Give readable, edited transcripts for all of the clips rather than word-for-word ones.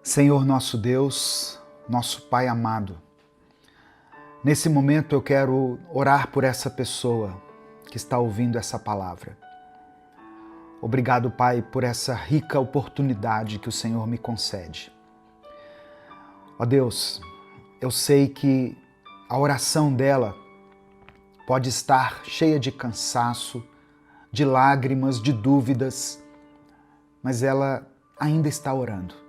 Senhor nosso Deus, nosso Pai amado, nesse momento eu quero orar por essa pessoa que está ouvindo essa palavra. Obrigado, Pai, por essa rica oportunidade que o Senhor me concede. Ó Deus, eu sei que a oração dela pode estar cheia de cansaço, de lágrimas, de dúvidas, mas ela ainda está orando.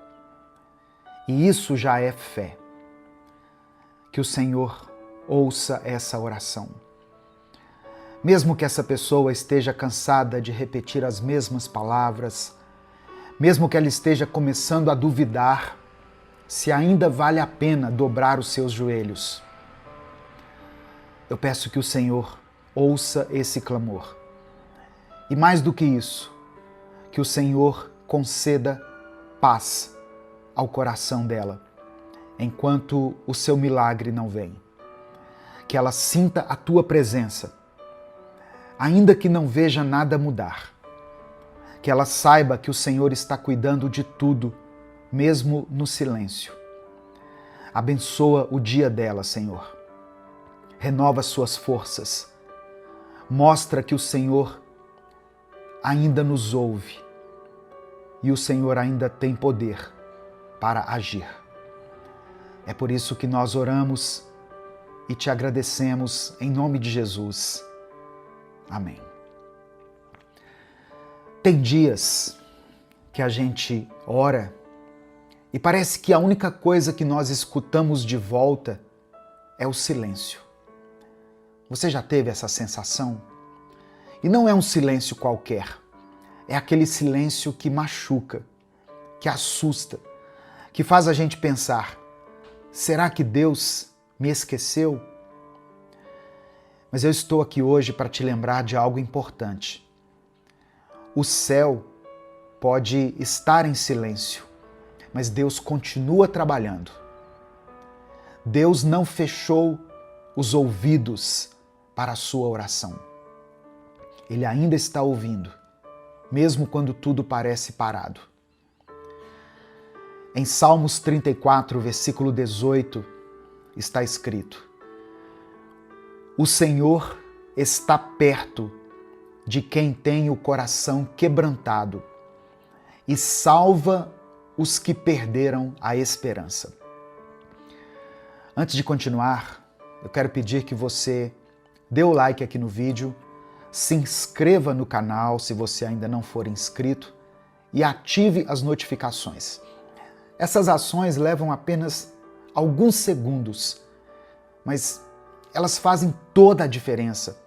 E isso já é fé. Que o Senhor ouça essa oração. Mesmo que essa pessoa esteja cansada de repetir as mesmas palavras, mesmo que ela esteja começando a duvidar se ainda vale a pena dobrar os seus joelhos, eu peço que o Senhor ouça esse clamor. E mais do que isso, que o Senhor conceda paz ao coração dela, enquanto o seu milagre não vem. Que ela sinta a tua presença, ainda que não veja nada mudar. Que ela saiba que o Senhor está cuidando de tudo, mesmo no silêncio. Abençoa o dia dela, Senhor. Renova suas forças. Mostra que o Senhor ainda nos ouve e o Senhor ainda tem poder para agir. É por isso que nós oramos e te agradecemos em nome de Jesus. Amém. Tem dias que a gente ora e parece que a única coisa que nós escutamos de volta é o silêncio. Você já teve essa sensação? E não é um silêncio qualquer. É aquele silêncio que machuca, que assusta, que faz a gente pensar: será que Deus me esqueceu? Mas eu estou aqui hoje para te lembrar de algo importante. O céu pode estar em silêncio, mas Deus continua trabalhando. Deus não fechou os ouvidos para a sua oração. Ele ainda está ouvindo, mesmo quando tudo parece parado. Em Salmos 34, versículo 18, está escrito: o Senhor está perto de quem tem o coração quebrantado e salva os que perderam a esperança. Antes de continuar, eu quero pedir que você dê o like aqui no vídeo, se inscreva no canal se você ainda não for inscrito e ative as notificações. Essas ações levam apenas alguns segundos, mas elas fazem toda a diferença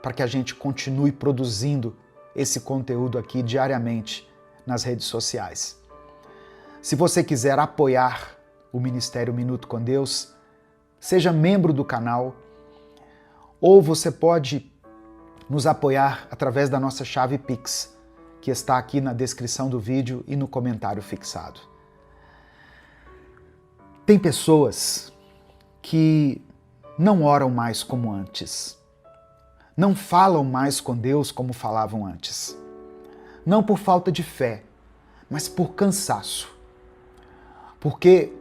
para que a gente continue produzindo esse conteúdo aqui diariamente nas redes sociais. Se você quiser apoiar o Ministério Minuto com Deus, seja membro do canal, ou você pode nos apoiar através da nossa chave Pix, que está aqui na descrição do vídeo e no comentário fixado. Tem pessoas que não oram mais como antes, não falam mais com Deus como falavam antes, não por falta de fé, mas por cansaço, porque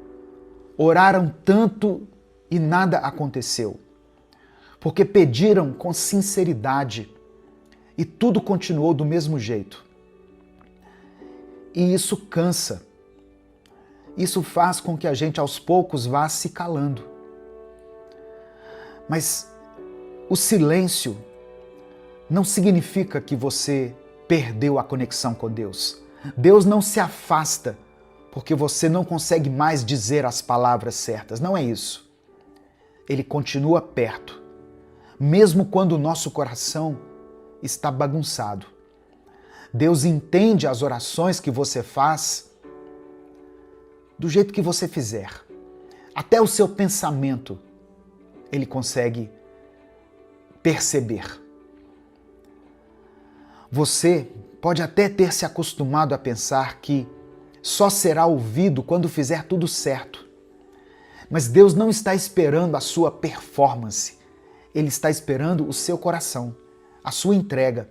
oraram tanto e nada aconteceu, porque pediram com sinceridade e tudo continuou do mesmo jeito. E isso cansa. Isso faz com que a gente aos poucos vá se calando. Mas o silêncio não significa que você perdeu a conexão com Deus. Deus não se afasta porque você não consegue mais dizer as palavras certas. Não é isso. Ele continua perto, mesmo quando o nosso coração está bagunçado. Deus entende as orações que você faz do jeito que você fizer. Até o seu pensamento Ele consegue perceber. Você pode até ter se acostumado a pensar que só será ouvido quando fizer tudo certo. Mas Deus não está esperando a sua performance. Ele está esperando o seu coração, a sua entrega.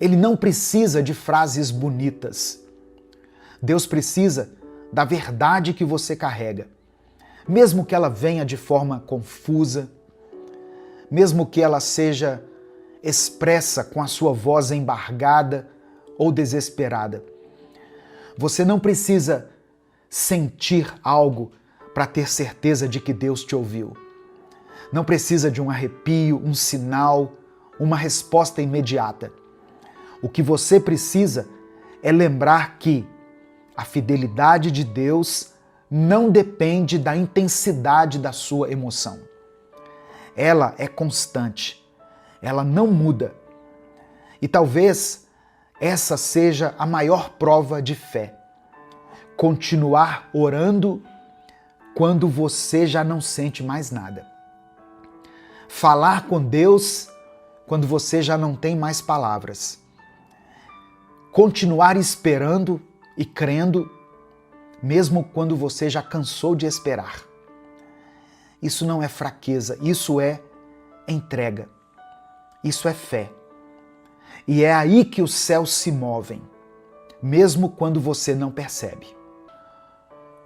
Ele não precisa de frases bonitas. Deus precisa da verdade que você carrega, mesmo que ela venha de forma confusa, mesmo que ela seja expressa com a sua voz embargada ou desesperada. Você não precisa sentir algo para ter certeza de que Deus te ouviu. Não precisa de um arrepio, um sinal, uma resposta imediata. O que você precisa é lembrar que a fidelidade de Deus não depende da intensidade da sua emoção. Ela é constante, ela não muda. E talvez essa seja a maior prova de fé. Continuar orando quando você já não sente mais nada. Falar com Deus quando você já não tem mais palavras. Continuar esperando e crendo, mesmo quando você já cansou de esperar. Isso não é fraqueza, isso é entrega. Isso é fé. E é aí que os céus se movem, mesmo quando você não percebe.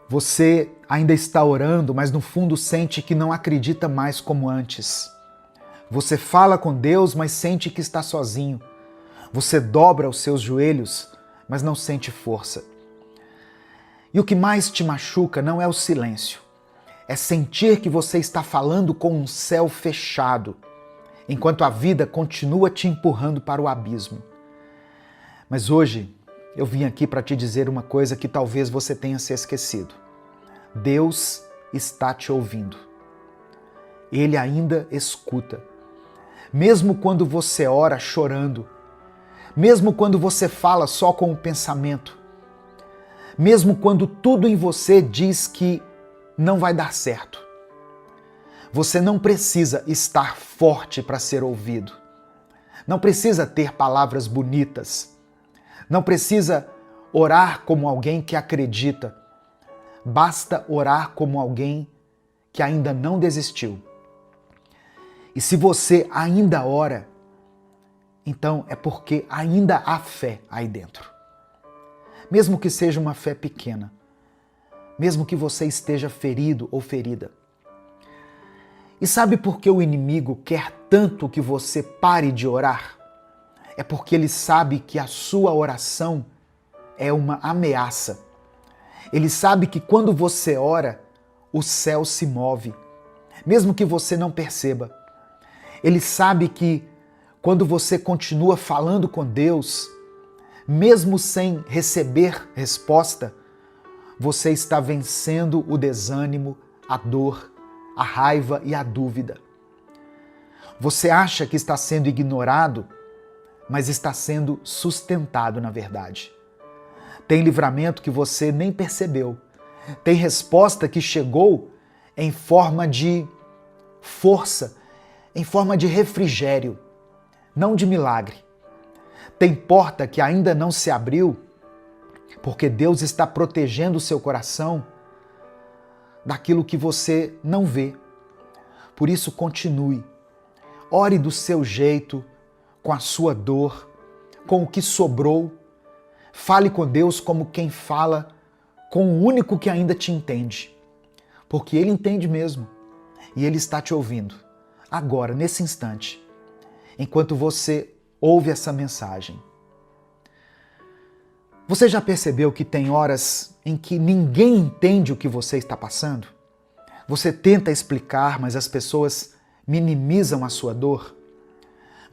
Você ainda está orando, mas no fundo sente que não acredita mais como antes. Você fala com Deus, mas sente que está sozinho. Você dobra os seus joelhos, mas não sente força. E o que mais te machuca não é o silêncio. É sentir que você está falando com um céu fechado, enquanto a vida continua te empurrando para o abismo. Mas hoje eu vim aqui para te dizer uma coisa que talvez você tenha se esquecido. Deus está te ouvindo. Ele ainda escuta. Mesmo quando você ora chorando, mesmo quando você fala só com o pensamento, mesmo quando tudo em você diz que não vai dar certo. Você não precisa estar forte para ser ouvido. Não precisa ter palavras bonitas. Não precisa orar como alguém que acredita. Basta orar como alguém que ainda não desistiu. E se você ainda ora, então é porque ainda há fé aí dentro. Mesmo que seja uma fé pequena, mesmo que você esteja ferido ou ferida. E sabe por que o inimigo quer tanto que você pare de orar? É porque ele sabe que a sua oração é uma ameaça. Ele sabe que quando você ora, o céu se move, mesmo que você não perceba. Ele sabe que quando você continua falando com Deus, mesmo sem receber resposta, você está vencendo o desânimo, a dor, a raiva e a dúvida. Você acha que está sendo ignorado, mas está sendo sustentado na verdade. Tem livramento que você nem percebeu. Tem resposta que chegou em forma de força, em forma de refrigério, não de milagre. Tem porta que ainda não se abriu, porque Deus está protegendo o seu coração daquilo que você não vê. Por isso, continue. Ore do seu jeito, com a sua dor, com o que sobrou. Fale com Deus como quem fala com o único que ainda te entende. Porque Ele entende mesmo. E Ele está te ouvindo. Agora, nesse instante, enquanto você ouve essa mensagem. Você já percebeu que tem horas em que ninguém entende o que você está passando? Você tenta explicar, mas as pessoas minimizam a sua dor?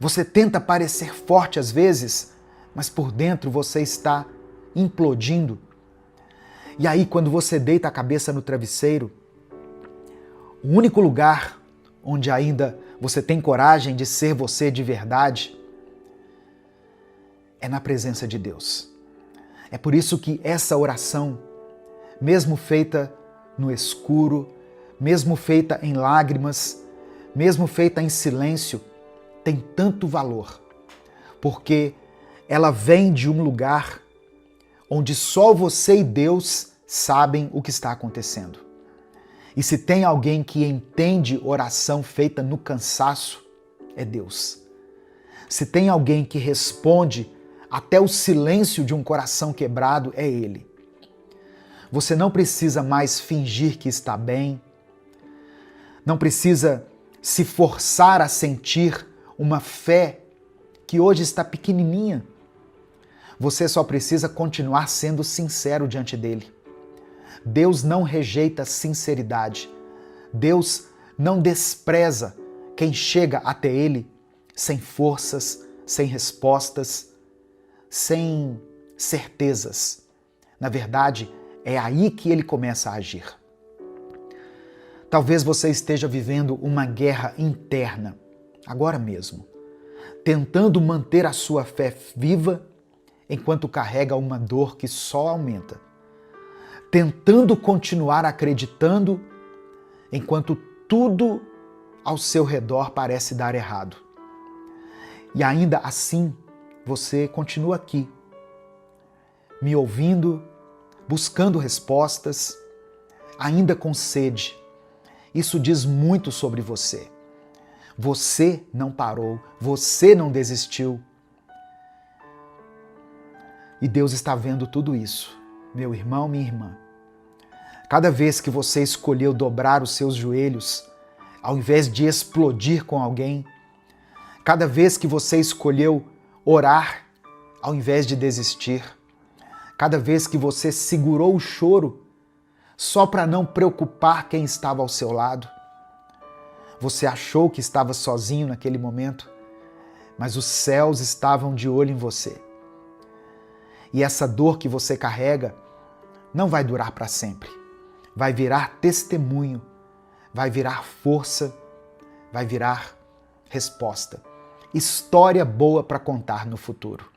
Você tenta parecer forte às vezes, mas por dentro você está implodindo? E aí, quando você deita a cabeça no travesseiro, o único lugar onde ainda você tem coragem de ser você de verdade é na presença de Deus. É por isso que essa oração, mesmo feita no escuro, mesmo feita em lágrimas, mesmo feita em silêncio, tem tanto valor, porque ela vem de um lugar onde só você e Deus sabem o que está acontecendo. E se tem alguém que entende oração feita no cansaço, é Deus. Se tem alguém que responde até o silêncio de um coração quebrado, é Ele. Você não precisa mais fingir que está bem. Não precisa se forçar a sentir uma fé que hoje está pequenininha. Você só precisa continuar sendo sincero diante dele. Deus não rejeita sinceridade. Deus não despreza quem chega até ele sem forças, sem respostas, sem certezas. Na verdade, é aí que ele começa a agir. Talvez você esteja vivendo uma guerra interna, agora mesmo, tentando manter a sua fé viva enquanto carrega uma dor que só aumenta, tentando continuar acreditando enquanto tudo ao seu redor parece dar errado. E ainda assim, você continua aqui, me ouvindo, buscando respostas, ainda com sede. Isso diz muito sobre você. Você não parou, você não desistiu. E Deus está vendo tudo isso, meu irmão, minha irmã. Cada vez que você escolheu dobrar os seus joelhos, ao invés de explodir com alguém, cada vez que você escolheu orar, ao invés de desistir, cada vez que você segurou o choro só para não preocupar quem estava ao seu lado, você achou que estava sozinho naquele momento, mas os céus estavam de olho em você. E essa dor que você carrega não vai durar para sempre. Vai virar testemunho, vai virar força, vai virar resposta. História boa para contar no futuro.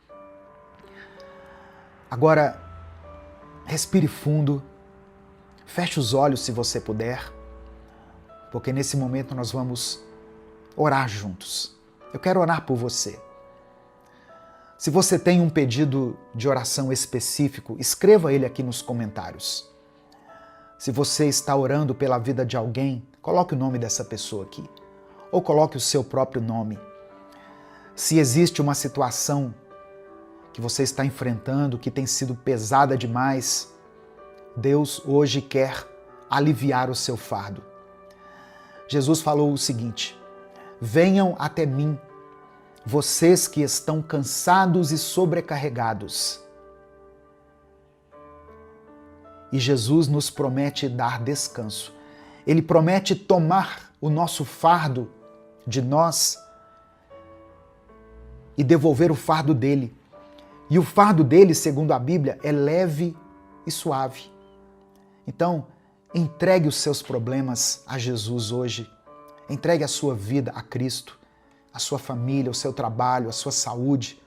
Agora, respire fundo, feche os olhos se você puder, porque nesse momento nós vamos orar juntos. Eu quero orar por você. Se você tem um pedido de oração específico, escreva ele aqui nos comentários. Se você está orando pela vida de alguém, coloque o nome dessa pessoa aqui, ou coloque o seu próprio nome. Se existe uma situação que você está enfrentando, que tem sido pesada demais, Deus hoje quer aliviar o seu fardo. Jesus falou o seguinte: venham até mim, vocês que estão cansados e sobrecarregados. E Jesus nos promete dar descanso. Ele promete tomar o nosso fardo de nós e devolver o fardo dele. E o fardo dele, segundo a Bíblia, é leve e suave. Então, entregue os seus problemas a Jesus hoje. Entregue a sua vida a Cristo, a sua família, o seu trabalho, a sua saúde,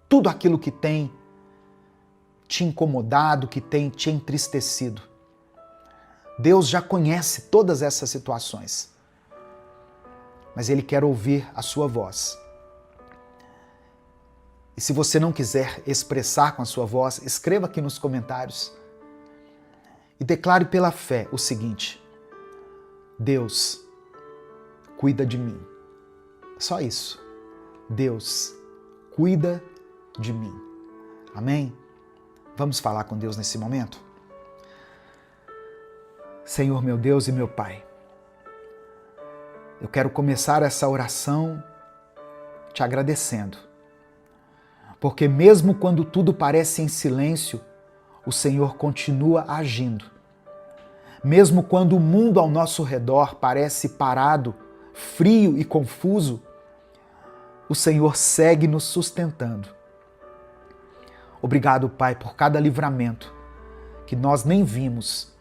tudo aquilo que tem te incomodado, que tem te entristecido. Deus já conhece todas essas situações, mas Ele quer ouvir a sua voz. E se você não quiser expressar com a sua voz, escreva aqui nos comentários e declare pela fé o seguinte: Deus, cuida de mim. Só isso. Deus, cuida de mim. Amém? Vamos falar com Deus nesse momento? Senhor, meu Deus e meu Pai, eu quero começar essa oração te agradecendo, porque mesmo quando tudo parece em silêncio, o Senhor continua agindo. Mesmo quando o mundo ao nosso redor parece parado, frio e confuso, o Senhor segue nos sustentando. Obrigado, Pai, por cada livramento que nós nem vimos,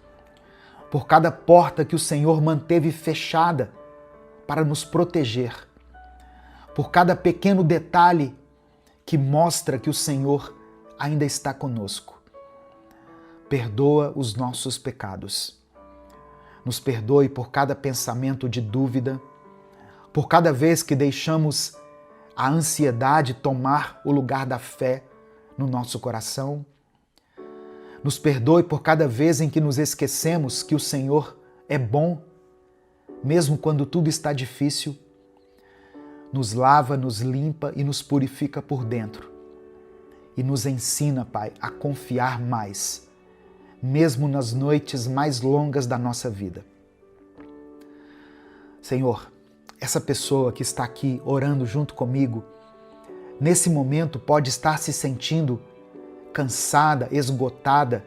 por cada porta que o Senhor manteve fechada para nos proteger, por cada pequeno detalhe que mostra que o Senhor ainda está conosco. Perdoa os nossos pecados. Nos perdoe por cada pensamento de dúvida, por cada vez que deixamos a ansiedade tomar o lugar da fé no nosso coração. Nos perdoe por cada vez em que nos esquecemos que o Senhor é bom, mesmo quando tudo está difícil. Nos lava, nos limpa e nos purifica por dentro. E nos ensina, Pai, a confiar mais, mesmo nas noites mais longas da nossa vida. Senhor, essa pessoa que está aqui orando junto comigo, nesse momento pode estar se sentindo cansada, esgotada,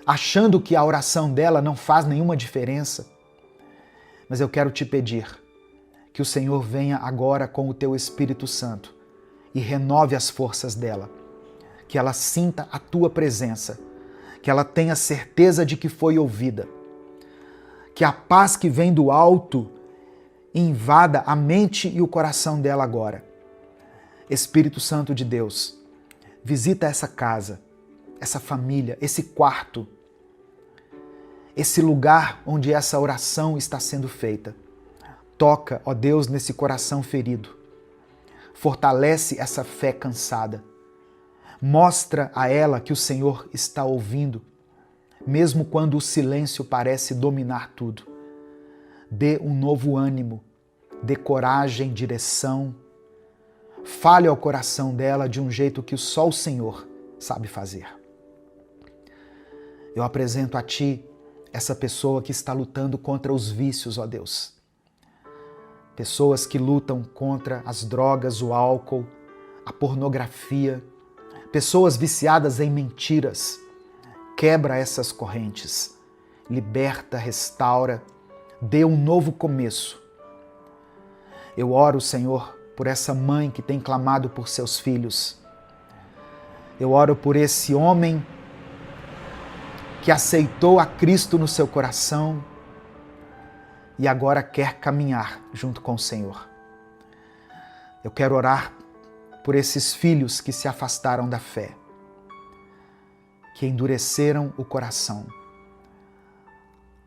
achando que a oração dela não faz nenhuma diferença. Mas eu quero te pedir que o Senhor venha agora com o teu Espírito Santo e renove as forças dela, que ela sinta a tua presença, que ela tenha certeza de que foi ouvida, que a paz que vem do alto invada a mente e o coração dela agora. Espírito Santo de Deus, visita essa casa, essa família, esse quarto, esse lugar onde essa oração está sendo feita. Toca, ó Deus, nesse coração ferido. Fortalece essa fé cansada. Mostra a ela que o Senhor está ouvindo, mesmo quando o silêncio parece dominar tudo. Dê um novo ânimo, dê coragem, direção. Fale ao coração dela de um jeito que só o Senhor sabe fazer. Eu apresento a Ti essa pessoa que está lutando contra os vícios, ó Deus. Pessoas que lutam contra as drogas, o álcool, a pornografia. Pessoas viciadas em mentiras. Quebra essas correntes. Liberta, restaura. Dê um novo começo. Eu oro, Senhor, por essa mãe que tem clamado por seus filhos. Eu oro por esse homem que aceitou a Cristo no seu coração e agora quer caminhar junto com o Senhor. Eu quero orar por esses filhos que se afastaram da fé, que endureceram o coração.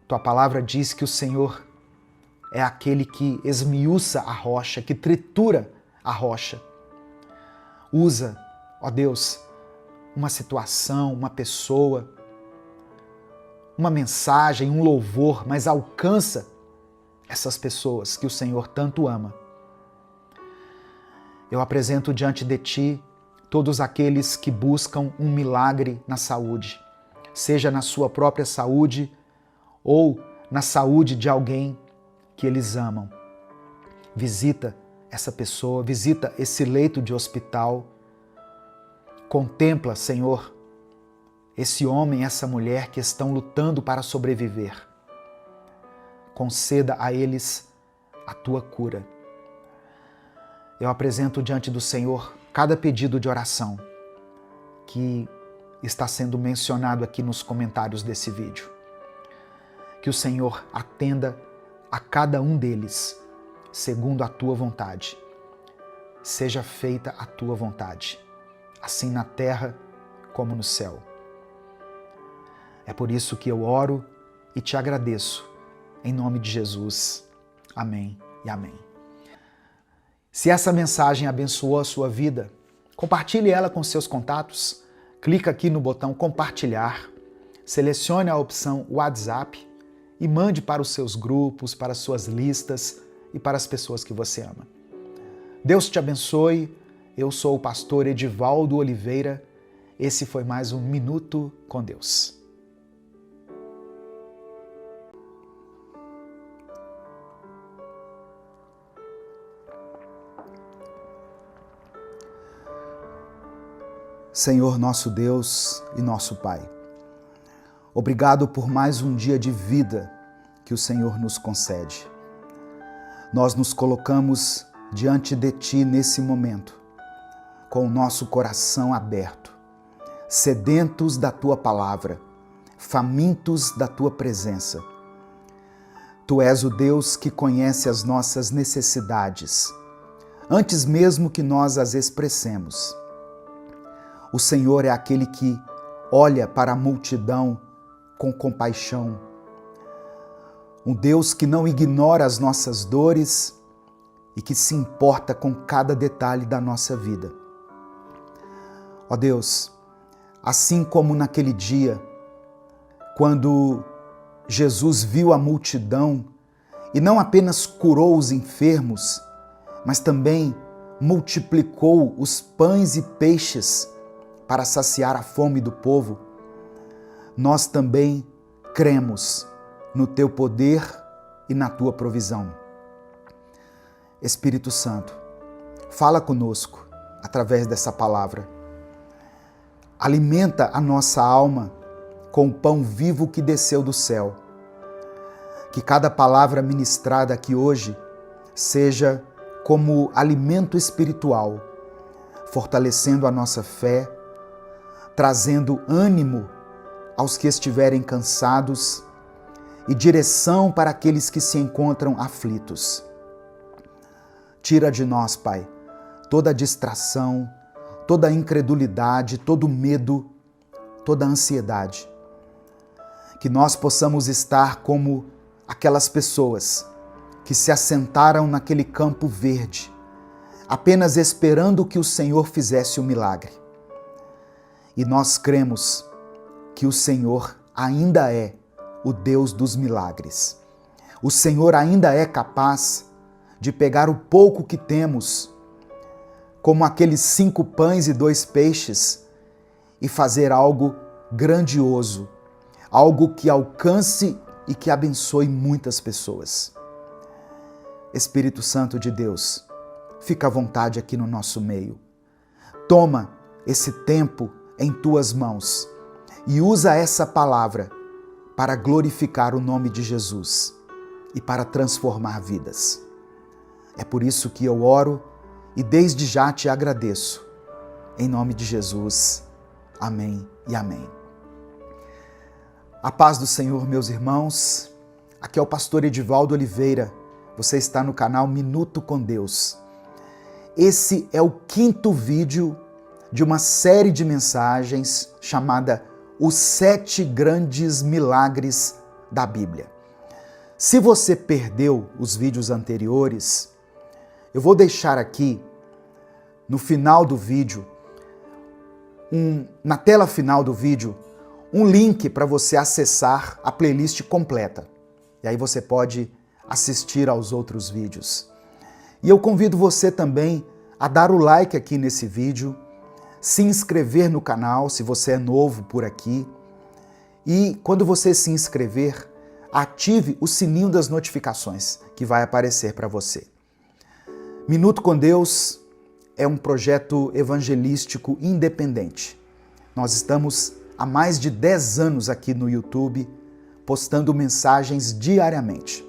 Tua palavra diz que o Senhor é aquele que esmiuça a rocha, que tritura a rocha. Usa, ó Deus, uma situação, uma pessoa, uma mensagem, um louvor, mas alcança essas pessoas que o Senhor tanto ama. Eu apresento diante de Ti todos aqueles que buscam um milagre na saúde, seja na sua própria saúde ou na saúde de alguém que eles amam. Visita essa pessoa, visita esse leito de hospital. Contempla, Senhor, esse homem, essa mulher que estão lutando para sobreviver. Conceda a eles a Tua cura. Eu apresento diante do Senhor cada pedido de oração que está sendo mencionado aqui nos comentários desse vídeo. Que o Senhor atenda a cada um deles, segundo a Tua vontade. Seja feita a Tua vontade, assim na terra como no céu. É por isso que eu oro e te agradeço, em nome de Jesus. Amém e amém. Se essa mensagem abençoou a sua vida, compartilhe ela com seus contatos. Clica aqui no botão compartilhar, selecione a opção WhatsApp e mande para os seus grupos, para as suas listas e para as pessoas que você ama. Deus te abençoe. Eu sou o pastor Edivaldo Oliveira. Esse foi mais um Minuto com Deus. Senhor nosso Deus e nosso Pai, obrigado por mais um dia de vida que o Senhor nos concede. Nós nos colocamos diante de Ti nesse momento, com o nosso coração aberto, sedentos da Tua palavra, famintos da Tua presença. Tu és o Deus que conhece as nossas necessidades, antes mesmo que nós as expressemos. O Senhor é aquele que olha para a multidão com compaixão. Um Deus que não ignora as nossas dores e que se importa com cada detalhe da nossa vida. Ó Deus, assim como naquele dia, quando Jesus viu a multidão e não apenas curou os enfermos, mas também multiplicou os pães e peixes para saciar a fome do povo. nós também cremos no teu poder e na tua provisão. Espírito Santo, fala conosco através dessa palavra. Alimenta a nossa alma com o pão vivo que desceu do céu. Que cada palavra ministrada aqui hoje seja como alimento espiritual, fortalecendo a nossa fé, trazendo ânimo aos que estiverem cansados e direção para aqueles que se encontram aflitos. Tira de nós, Pai, toda distração, toda incredulidade, todo medo, toda ansiedade. Que nós possamos estar como aquelas pessoas que se assentaram naquele campo verde, apenas esperando que o Senhor fizesse o milagre. E nós cremos que o Senhor ainda é o Deus dos milagres. O Senhor ainda é capaz de pegar o pouco que temos, como aqueles 5 pães e 2 peixes, e fazer algo grandioso, algo que alcance e que abençoe muitas pessoas. Espírito Santo de Deus, fica à vontade aqui no nosso meio. Toma esse tempo em tuas mãos e usa essa palavra para glorificar o nome de Jesus e para transformar vidas. É por isso que eu oro e desde já te agradeço. Em nome de Jesus. Amém e amém. A paz do Senhor, meus irmãos. Aqui é o pastor Edivaldo Oliveira. Você está no canal Minuto com Deus. Esse é o 5º vídeo de uma série de mensagens chamada Os 7 Grandes Milagres da Bíblia. Se você perdeu os vídeos anteriores, eu vou deixar aqui no final do vídeo, na tela final do vídeo, um link para você acessar a playlist completa. E aí você pode assistir aos outros vídeos. E eu convido você também a dar o like aqui nesse vídeo, se inscrever no canal se você é novo por aqui. E quando você se inscrever, ative o sininho das notificações que vai aparecer para você. Minuto com Deus é um projeto evangelístico independente. Nós estamos há mais de 10 anos aqui no YouTube, postando mensagens diariamente.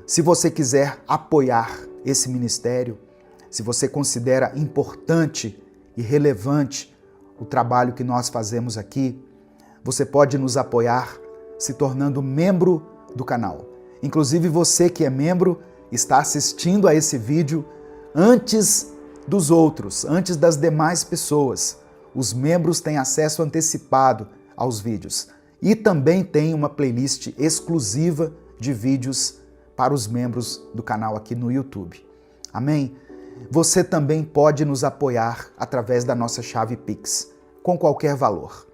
Se você quiser apoiar esse ministério, se você considera importante e relevante o trabalho que nós fazemos aqui, você pode nos apoiar se tornando membro do canal. Inclusive você que é membro está assistindo a esse vídeo antes dos outros, antes das demais pessoas. Os membros têm acesso antecipado aos vídeos e também tem uma playlist exclusiva de vídeos para os membros do canal aqui no YouTube. Amém? Você também pode nos apoiar através da nossa chave Pix, com qualquer valor.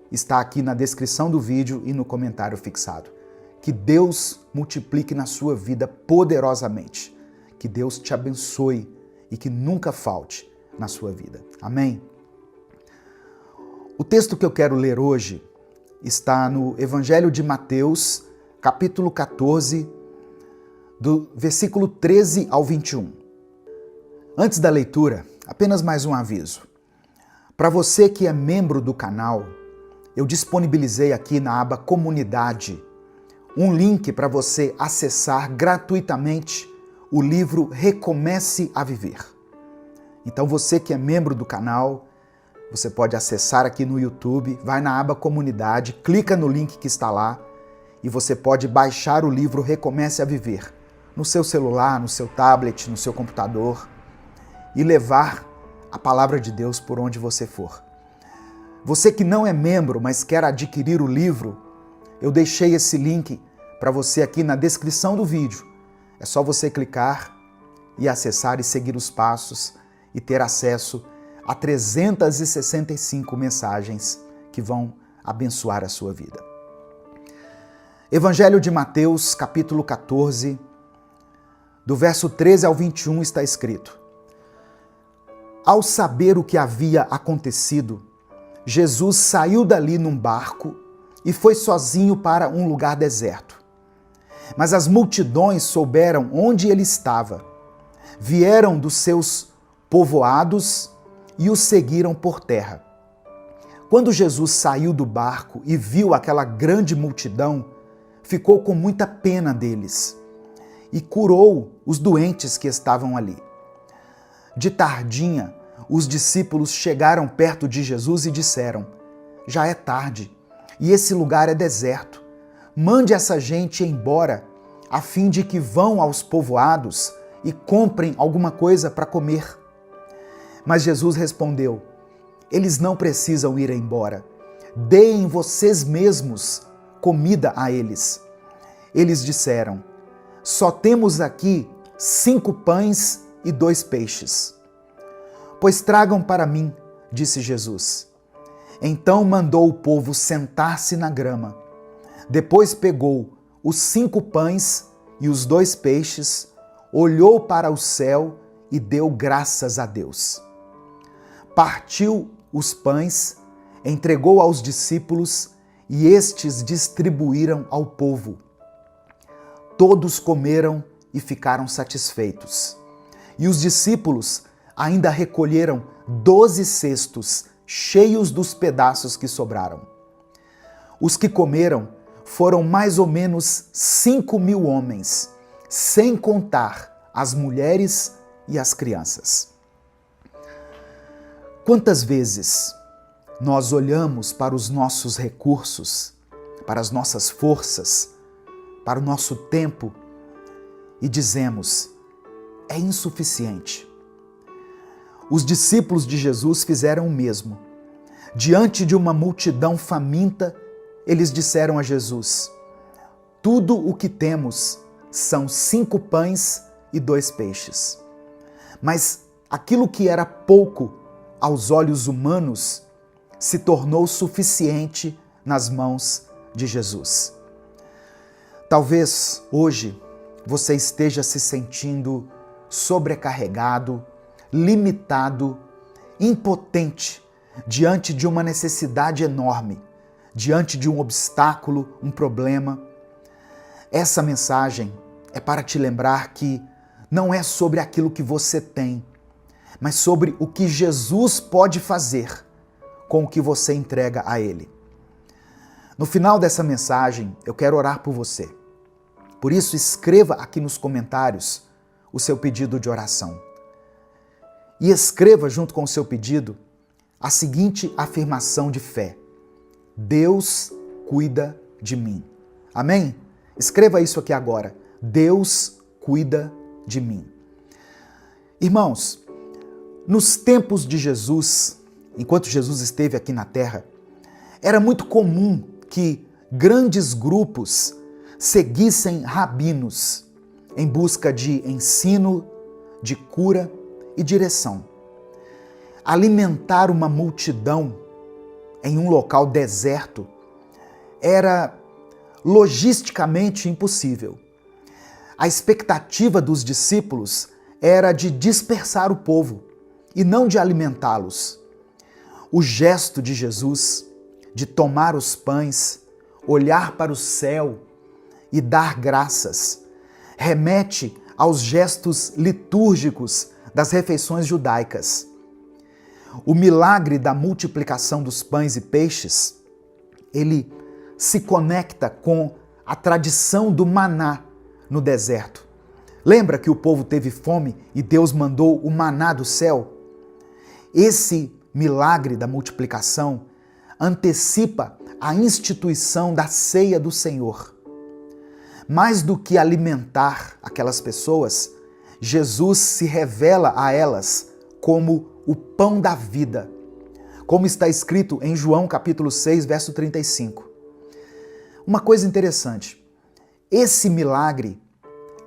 Está aqui na descrição do vídeo e no comentário fixado. Que Deus multiplique na sua vida poderosamente. Que Deus te abençoe e que nunca falte na sua vida. Amém? O texto que eu quero ler hoje está no Evangelho de Mateus, capítulo 14, do versículo 13 ao 21. Antes da leitura, apenas mais um aviso. Para você que é membro do canal, eu disponibilizei aqui na aba Comunidade um link para você acessar gratuitamente o livro Recomece a Viver. Então você que é membro do canal, você pode acessar aqui no YouTube, vai na aba Comunidade, clica no link que está lá e você pode baixar o livro Recomece a Viver no seu celular, no seu tablet, no seu computador e levar a palavra de Deus por onde você for. Você que não é membro, mas quer adquirir o livro, eu deixei esse link para você aqui na descrição do vídeo. É só você clicar e acessar e seguir os passos e ter acesso a 365 mensagens que vão abençoar a sua vida. Evangelho de Mateus, capítulo 14, do verso 13 ao 21 está escrito: Ao saber o que havia acontecido, Jesus saiu dali num barco e foi sozinho para um lugar deserto. Mas as multidões souberam onde ele estava. Vieram dos seus povoados e o seguiram por terra. Quando Jesus saiu do barco e viu aquela grande multidão, ficou com muita pena deles e curou os doentes que estavam ali. De tardinha, os discípulos chegaram perto de Jesus e disseram: já é tarde e esse lugar é deserto. Mande essa gente embora, a fim de que vão aos povoados e comprem alguma coisa para comer. Mas Jesus respondeu: eles não precisam ir embora. Deem vocês mesmos comida a eles. Eles disseram: só temos aqui 5 pães e 2 peixes. Pois tragam para mim, disse Jesus. Então mandou o povo sentar-se na grama. Depois pegou os 5 pães e os 2 peixes, olhou para o céu e deu graças a Deus. Partiu os pães, entregou aos discípulos e estes distribuíram ao povo. Todos comeram e ficaram satisfeitos. E os discípulos ainda recolheram 12 cestos cheios dos pedaços que sobraram. Os que comeram foram mais ou menos 5.000 homens, sem contar as mulheres e as crianças. Quantas vezes nós olhamos para os nossos recursos, para as nossas forças, para o nosso tempo e dizemos: é insuficiente. Os discípulos de Jesus fizeram o mesmo. Diante de uma multidão faminta, eles disseram a Jesus: tudo o que temos são 5 pães e 2 peixes. Mas aquilo que era pouco aos olhos humanos se tornou suficiente nas mãos de Jesus. Talvez hoje você esteja se sentindo sobrecarregado, limitado, impotente diante de uma necessidade enorme, diante de um obstáculo, um problema. Essa mensagem é para te lembrar que não é sobre aquilo que você tem, mas sobre o que Jesus pode fazer com o que você entrega a Ele. No final dessa mensagem, eu quero orar por você. Por isso, escreva aqui nos comentários o seu pedido de oração. E escreva junto com o seu pedido a seguinte afirmação de fé: Deus cuida de mim. Amém? Escreva isso aqui agora. Deus cuida de mim. Irmãos, nos tempos de Jesus, enquanto Jesus esteve aqui na terra, era muito comum que grandes grupos seguissem rabinos em busca de ensino, de cura e direção. Alimentar uma multidão em um local deserto era logisticamente impossível. A expectativa dos discípulos era de dispersar o povo e não de alimentá-los. O gesto de Jesus de tomar os pães, olhar para o céu e dar graças remete aos gestos litúrgicos das refeições judaicas. O milagre da multiplicação dos pães e peixes, ele se conecta com a tradição do maná no deserto. Lembra que o povo teve fome e Deus mandou o maná do céu? Esse milagre da multiplicação antecipa a instituição da ceia do Senhor. Mais do que alimentar aquelas pessoas, Jesus se revela a elas como o pão da vida, como está escrito em João capítulo 6, verso 35. Uma coisa interessante, esse milagre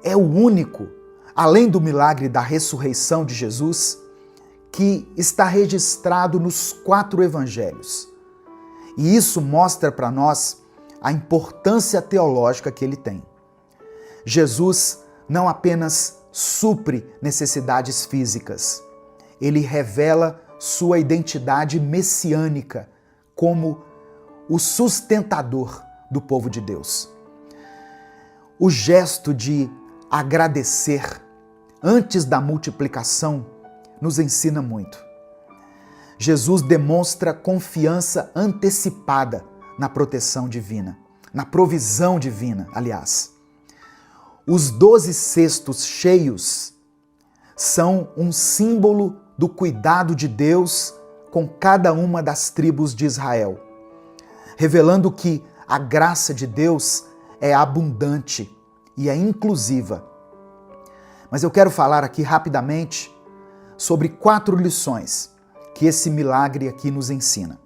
é o único, além do milagre da ressurreição de Jesus, que está registrado nos 4 evangelhos. E isso mostra para nós a importância teológica que ele tem. Jesus não apenas supre necessidades físicas, ele revela sua identidade messiânica como o sustentador do povo de Deus. O gesto de agradecer antes da multiplicação nos ensina muito. Jesus demonstra confiança antecipada na proteção divina, na provisão divina, aliás. Os 12 cestos cheios são um símbolo do cuidado de Deus com cada uma das tribos de Israel, revelando que a graça de Deus é abundante e é inclusiva. Mas eu quero falar aqui rapidamente sobre 4 lições que esse milagre aqui nos ensina.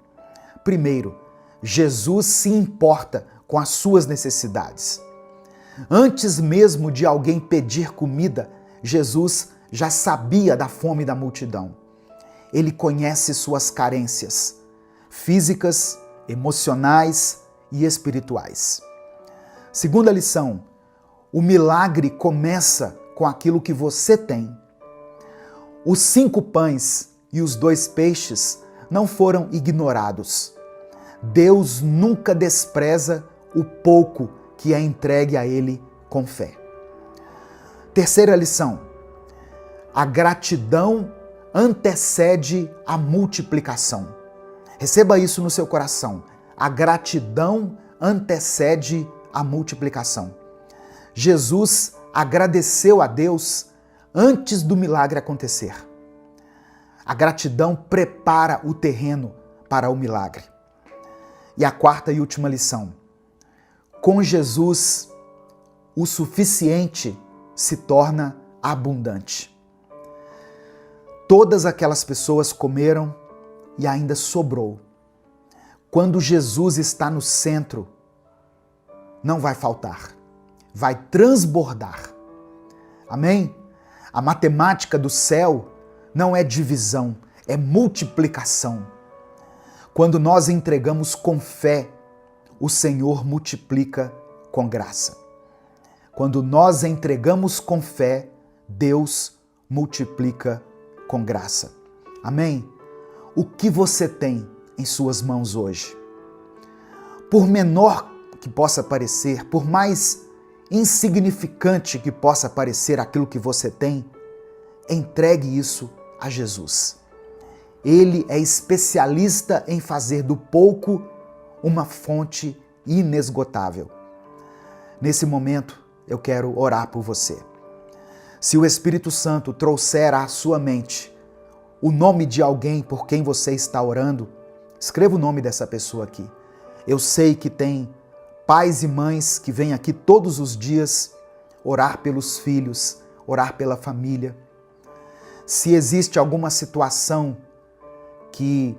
Primeiro, Jesus se importa com as suas necessidades. Antes mesmo de alguém pedir comida, Jesus já sabia da fome da multidão. Ele conhece suas carências físicas, emocionais e espirituais. Segunda lição, o milagre começa com aquilo que você tem. Os 5 pães e os 2 peixes não foram ignorados. Deus nunca despreza o pouco que é entregue a Ele com fé. Terceira lição, a gratidão antecede a multiplicação. Receba isso no seu coração. A gratidão antecede a multiplicação. Jesus agradeceu a Deus antes do milagre acontecer. A gratidão prepara o terreno para o milagre. E a quarta e última lição. Com Jesus, o suficiente se torna abundante. Todas aquelas pessoas comeram e ainda sobrou. Quando Jesus está no centro, não vai faltar, vai transbordar. Amém? A matemática do céu não é divisão, é multiplicação. Quando nós entregamos com fé, o Senhor multiplica com graça. Quando nós entregamos com fé, Deus multiplica com graça. Amém? O que você tem em suas mãos hoje? Por menor que possa parecer, por mais insignificante que possa parecer aquilo que você tem, entregue isso a Jesus. Ele é especialista em fazer do pouco uma fonte inesgotável. Nesse momento, eu quero orar por você. Se o Espírito Santo trouxer à sua mente o nome de alguém por quem você está orando, escreva o nome dessa pessoa aqui. Eu sei que tem pais e mães que vêm aqui todos os dias orar pelos filhos, orar pela família. Se existe alguma situação que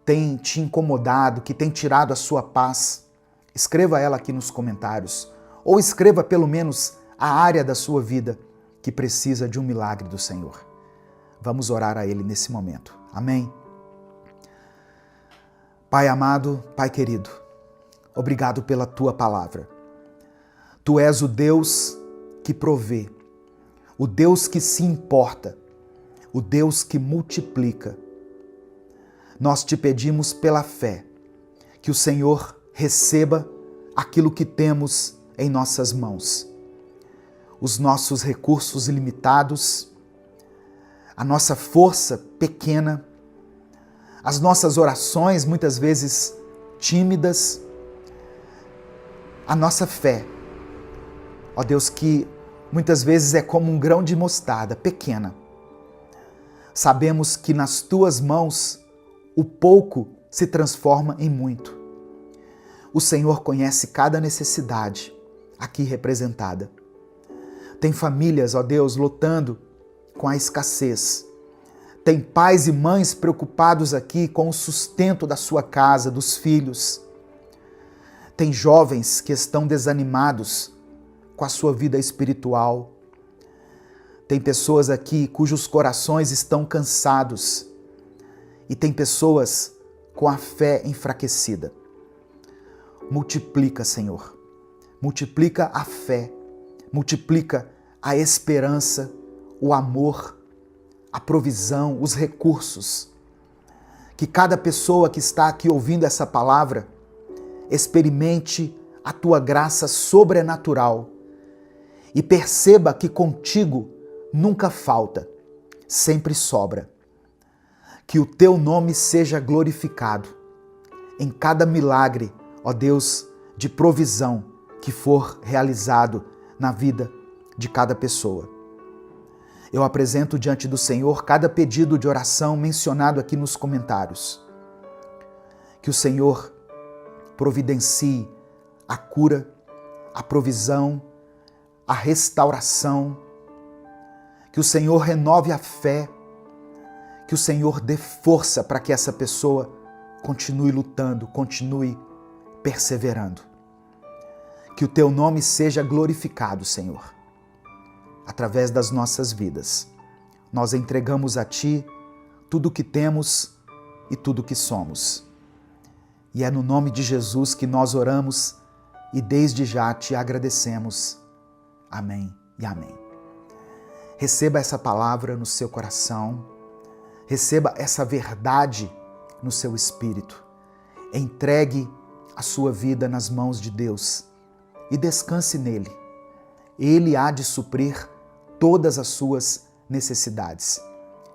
tem te incomodado, que tem tirado a sua paz, escreva ela aqui nos comentários. Ou escreva pelo menos a área da sua vida que precisa de um milagre do Senhor. Vamos orar a Ele nesse momento. Amém? Pai amado, Pai querido, obrigado pela Tua palavra. Tu és o Deus que provê, o Deus que se importa, o Deus que multiplica. Nós te pedimos pela fé que o Senhor receba aquilo que temos em nossas mãos. Os nossos recursos limitados, a nossa força pequena, as nossas orações muitas vezes tímidas, a nossa fé, ó Deus, que muitas vezes é como um grão de mostarda, pequena. Sabemos que nas Tuas mãos o pouco se transforma em muito. O Senhor conhece cada necessidade aqui representada. Tem famílias, ó Deus, lutando com a escassez. Tem pais e mães preocupados aqui com o sustento da sua casa, dos filhos. Tem jovens que estão desanimados com a sua vida espiritual. Tem pessoas aqui cujos corações estão cansados. E tem pessoas com a fé enfraquecida. Multiplica, Senhor. Multiplica a fé. Multiplica a esperança, o amor, a provisão, os recursos. Que cada pessoa que está aqui ouvindo essa palavra experimente a tua graça sobrenatural e perceba que contigo nunca falta, sempre sobra. Que o teu nome seja glorificado em cada milagre, ó Deus, de provisão que for realizado na vida de cada pessoa. Eu apresento diante do Senhor cada pedido de oração mencionado aqui nos comentários. Que o Senhor providencie a cura, a provisão, a restauração. Que o Senhor renove a fé. Que o Senhor dê força para que essa pessoa continue lutando, continue perseverando. Que o teu nome seja glorificado, Senhor, através das nossas vidas. Nós entregamos a Ti tudo o que temos e tudo o que somos. E é no nome de Jesus que nós oramos e desde já Te agradecemos. Amém e amém. Receba essa palavra no seu coração, receba essa verdade no seu espírito. Entregue a sua vida nas mãos de Deus e descanse nele. Ele há de suprir todas as suas necessidades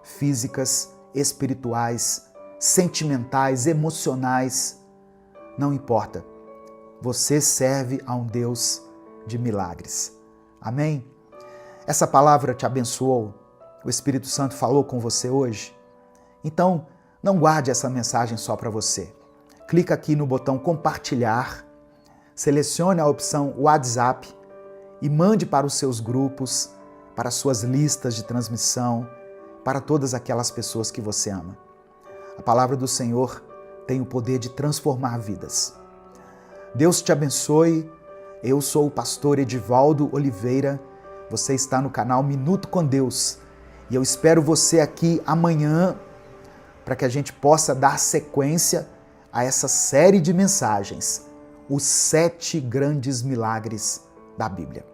físicas, espirituais, sentimentais, emocionais. Não importa. Você serve a um Deus de milagres. Amém? Essa palavra te abençoou? O Espírito Santo falou com você hoje? Então, não guarde essa mensagem só para você. Clica aqui no botão compartilhar, selecione a opção WhatsApp e mande para os seus grupos, para as suas listas de transmissão, para todas aquelas pessoas que você ama. A palavra do Senhor tem o poder de transformar vidas. Deus te abençoe. Eu sou o pastor Edivaldo Oliveira. Você está no canal Minuto com Deus. E eu espero você aqui amanhã para que a gente possa dar sequência a essa série de mensagens, os 7 grandes milagres da Bíblia.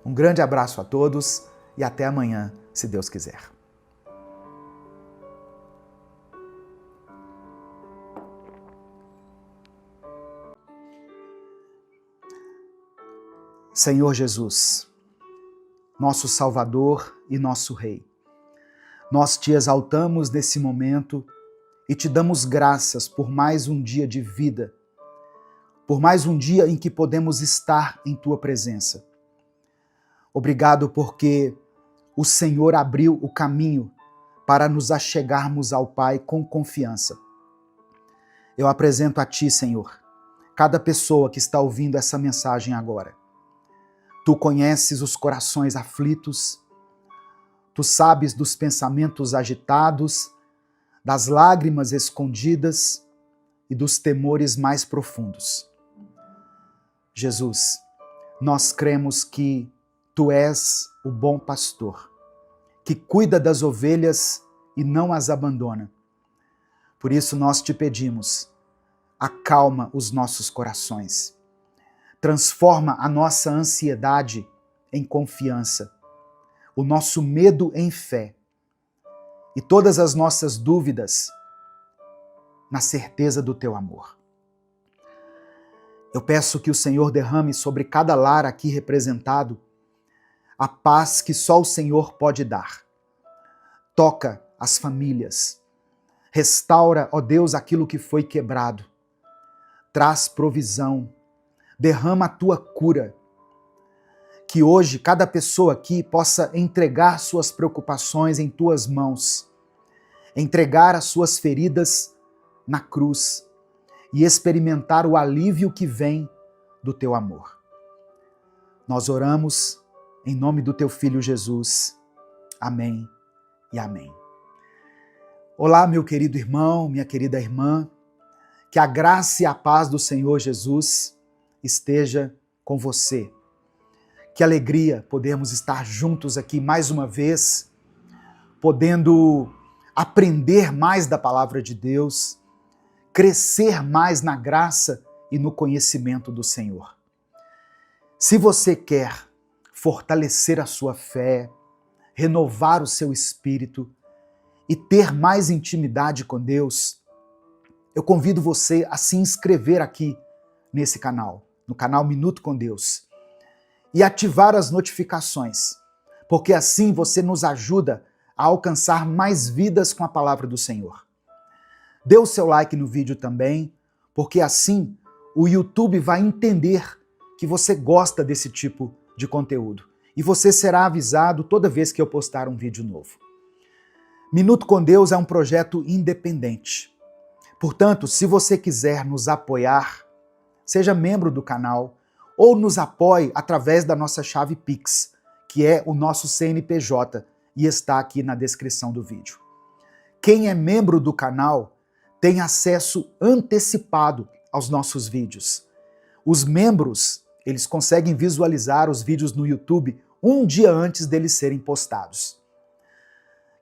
Um grande abraço a todos e até amanhã, se Deus quiser. Senhor Jesus, nosso Salvador e nosso Rei, nós te exaltamos nesse momento e te damos graças por mais um dia de vida, por mais um dia em que podemos estar em tua presença. Obrigado porque o Senhor abriu o caminho para nos achegarmos ao Pai com confiança. Eu apresento a ti, Senhor, cada pessoa que está ouvindo essa mensagem agora. Tu conheces os corações aflitos, tu sabes dos pensamentos agitados, das lágrimas escondidas e dos temores mais profundos. Jesus, nós cremos que tu és o bom pastor, que cuida das ovelhas e não as abandona. Por isso nós te pedimos, acalma os nossos corações, transforma a nossa ansiedade em confiança, o nosso medo em fé e todas as nossas dúvidas na certeza do teu amor. Eu peço que o Senhor derrame sobre cada lar aqui representado a paz que só o Senhor pode dar. Toca as famílias, restaura, ó Deus, aquilo que foi quebrado, traz provisão, derrama a tua cura. Que hoje cada pessoa aqui possa entregar suas preocupações em tuas mãos, entregar as suas feridas na cruz e experimentar o alívio que vem do teu amor. Nós oramos em nome do teu Filho Jesus. Amém e amém. Olá, meu querido irmão, minha querida irmã, que a graça e a paz do Senhor Jesus esteja com você. Que alegria podermos estar juntos aqui mais uma vez, podendo aprender mais da palavra de Deus, crescer mais na graça e no conhecimento do Senhor. Se você quer fortalecer a sua fé, renovar o seu espírito e ter mais intimidade com Deus, eu convido você a se inscrever aqui nesse canal, no canal Minuto com Deus, e ativar as notificações, porque assim você nos ajuda a alcançar mais vidas com a palavra do Senhor. Dê o seu like no vídeo também, porque assim o YouTube vai entender que você gosta desse tipo de conteúdo e você será avisado toda vez que eu postar um vídeo novo. Minuto com Deus é um projeto independente. Portanto, se você quiser nos apoiar, seja membro do canal ou nos apoie através da nossa chave Pix, que é o nosso CNPJ e está aqui na descrição do vídeo. Quem é membro do canal tem acesso antecipado aos nossos vídeos. Os membros, eles conseguem visualizar os vídeos no YouTube um dia antes deles serem postados.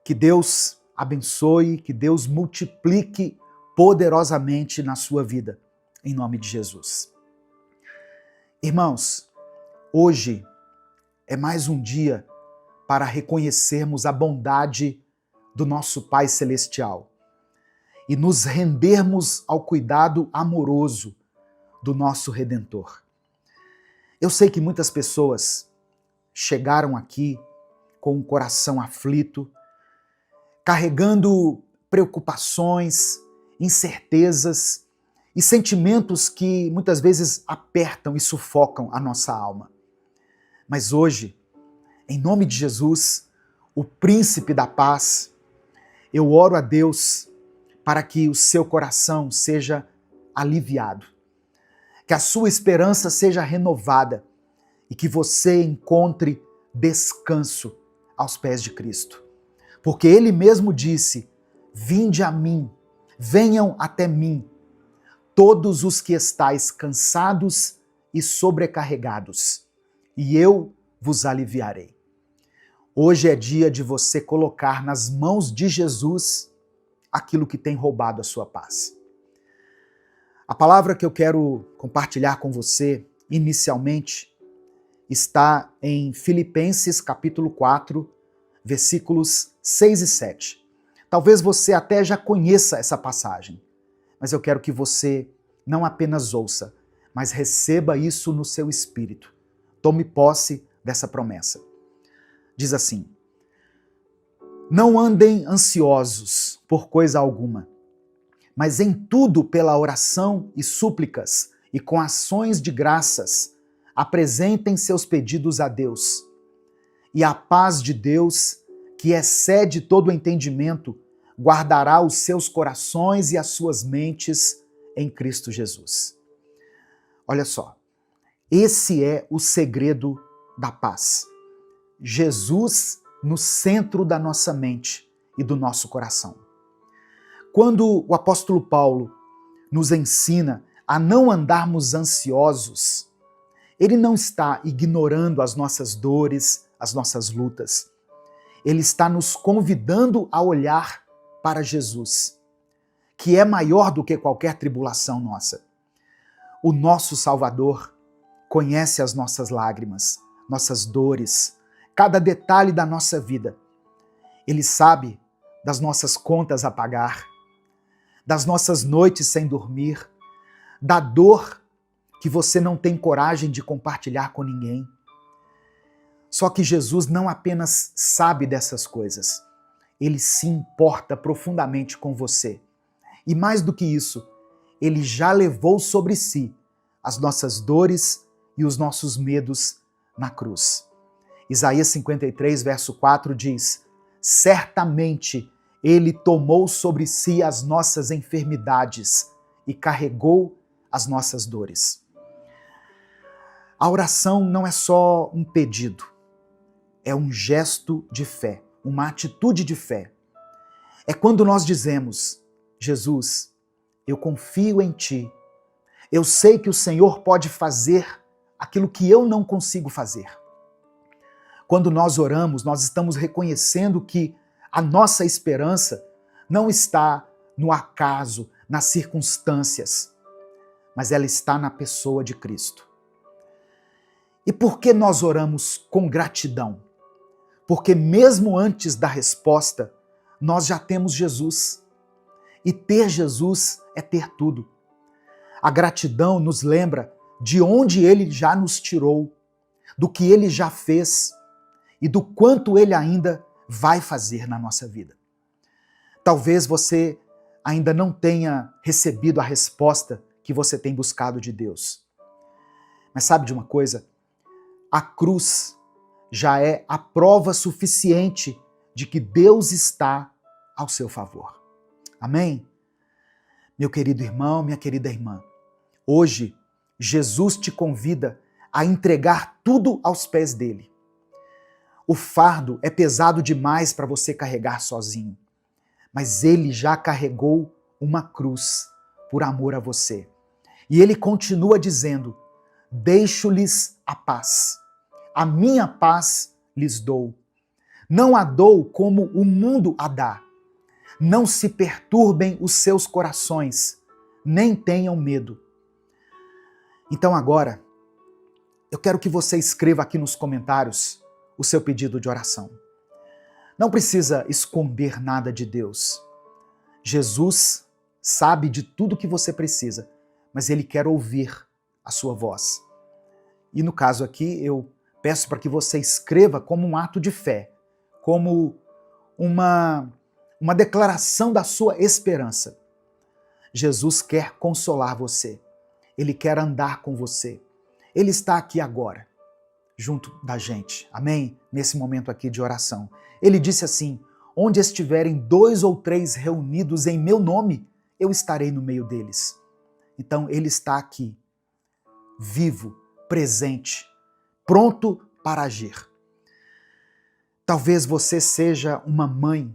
Que Deus abençoe, que Deus multiplique poderosamente na sua vida, em nome de Jesus. Irmãos, hoje é mais um dia para reconhecermos a bondade do nosso Pai Celestial e nos rendermos ao cuidado amoroso do nosso Redentor. Eu sei que muitas pessoas chegaram aqui com o coração aflito, carregando preocupações, incertezas e sentimentos que muitas vezes apertam e sufocam a nossa alma. Mas hoje, em nome de Jesus, o Príncipe da Paz, eu oro a Deus para que o seu coração seja aliviado, que a sua esperança seja renovada e que você encontre descanso aos pés de Cristo. Porque Ele mesmo disse: vinde a mim, venham até mim, todos os que estáis cansados e sobrecarregados, e eu vos aliviarei. Hoje é dia de você colocar nas mãos de Jesus aquilo que tem roubado a sua paz. A palavra que eu quero compartilhar com você, inicialmente, está em Filipenses capítulo 4, versículos 6 e 7. Talvez você até já conheça essa passagem, mas eu quero que você não apenas ouça, mas receba isso no seu espírito. Tome posse dessa promessa. Diz assim: não andem ansiosos por coisa alguma, mas em tudo pela oração e súplicas e com ações de graças, apresentem seus pedidos a Deus. E a paz de Deus, que excede todo o entendimento, guardará os seus corações e as suas mentes em Cristo Jesus. Olha só, esse é o segredo da paz. Jesus no centro da nossa mente e do nosso coração. Quando o apóstolo Paulo nos ensina a não andarmos ansiosos, ele não está ignorando as nossas dores, as nossas lutas. Ele está nos convidando a olhar para Jesus, que é maior do que qualquer tribulação nossa. O nosso Salvador conhece as nossas lágrimas, nossas dores, cada detalhe da nossa vida. Ele sabe das nossas contas a pagar, das nossas noites sem dormir, da dor que você não tem coragem de compartilhar com ninguém. Só que Jesus não apenas sabe dessas coisas, ele se importa profundamente com você. E mais do que isso, ele já levou sobre si as nossas dores e os nossos medos na cruz. Isaías 53, verso 4 diz: certamente ele tomou sobre si as nossas enfermidades e carregou as nossas dores. A oração não é só um pedido, é um gesto de fé, uma atitude de fé. É quando nós dizemos: Jesus, eu confio em Ti, eu sei que o Senhor pode fazer aquilo que eu não consigo fazer. Quando nós oramos, nós estamos reconhecendo que a nossa esperança não está no acaso, nas circunstâncias, mas ela está na pessoa de Cristo. E por que nós oramos com gratidão? Porque mesmo antes da resposta, nós já temos Jesus. E ter Jesus é ter tudo. A gratidão nos lembra de onde Ele já nos tirou, do que Ele já fez e do quanto Ele ainda vai fazer na nossa vida. Talvez você ainda não tenha recebido a resposta que você tem buscado de Deus. Mas sabe de uma coisa? A cruz já é a prova suficiente de que Deus está ao seu favor. Amém? Meu querido irmão, minha querida irmã, hoje Jesus te convida a entregar tudo aos pés dele. O fardo é pesado demais para você carregar sozinho, mas ele já carregou uma cruz por amor a você. E ele continua dizendo: deixo-lhes a paz. A minha paz lhes dou. Não a dou como o mundo a dá. Não se perturbem os seus corações, nem tenham medo. Então agora, eu quero que você escreva aqui nos comentários o seu pedido de oração. Não precisa esconder nada de Deus. Jesus sabe de tudo que você precisa, mas Ele quer ouvir a sua voz. E no caso aqui, eu peço para que você escreva como um ato de fé, como uma declaração da sua esperança. Jesus quer consolar você. Ele quer andar com você. Ele está aqui agora, junto da gente. Amém? Nesse momento aqui de oração. Ele disse assim: onde estiverem 2 ou 3 reunidos em meu nome, eu estarei no meio deles. Então Ele está aqui, vivo, presente, pronto para agir. Talvez você seja uma mãe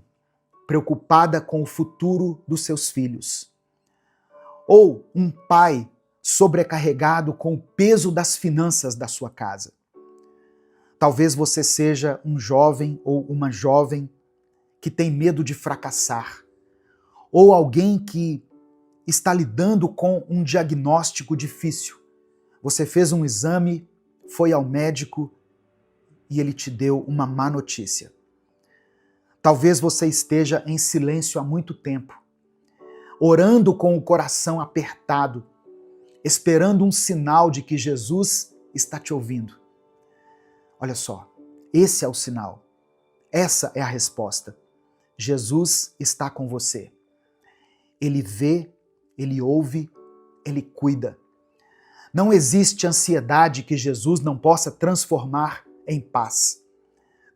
preocupada com o futuro dos seus filhos, ou um pai sobrecarregado com o peso das finanças da sua casa. Talvez você seja um jovem ou uma jovem que tem medo de fracassar, ou alguém que está lidando com um diagnóstico difícil. Você fez um exame, foi ao médico e ele te deu uma má notícia. Talvez você esteja em silêncio há muito tempo, orando com o coração apertado, esperando um sinal de que Jesus está te ouvindo. Olha só, esse é o sinal. Essa é a resposta. Jesus está com você. Ele vê, Ele ouve, Ele cuida. Não existe ansiedade que Jesus não possa transformar em paz.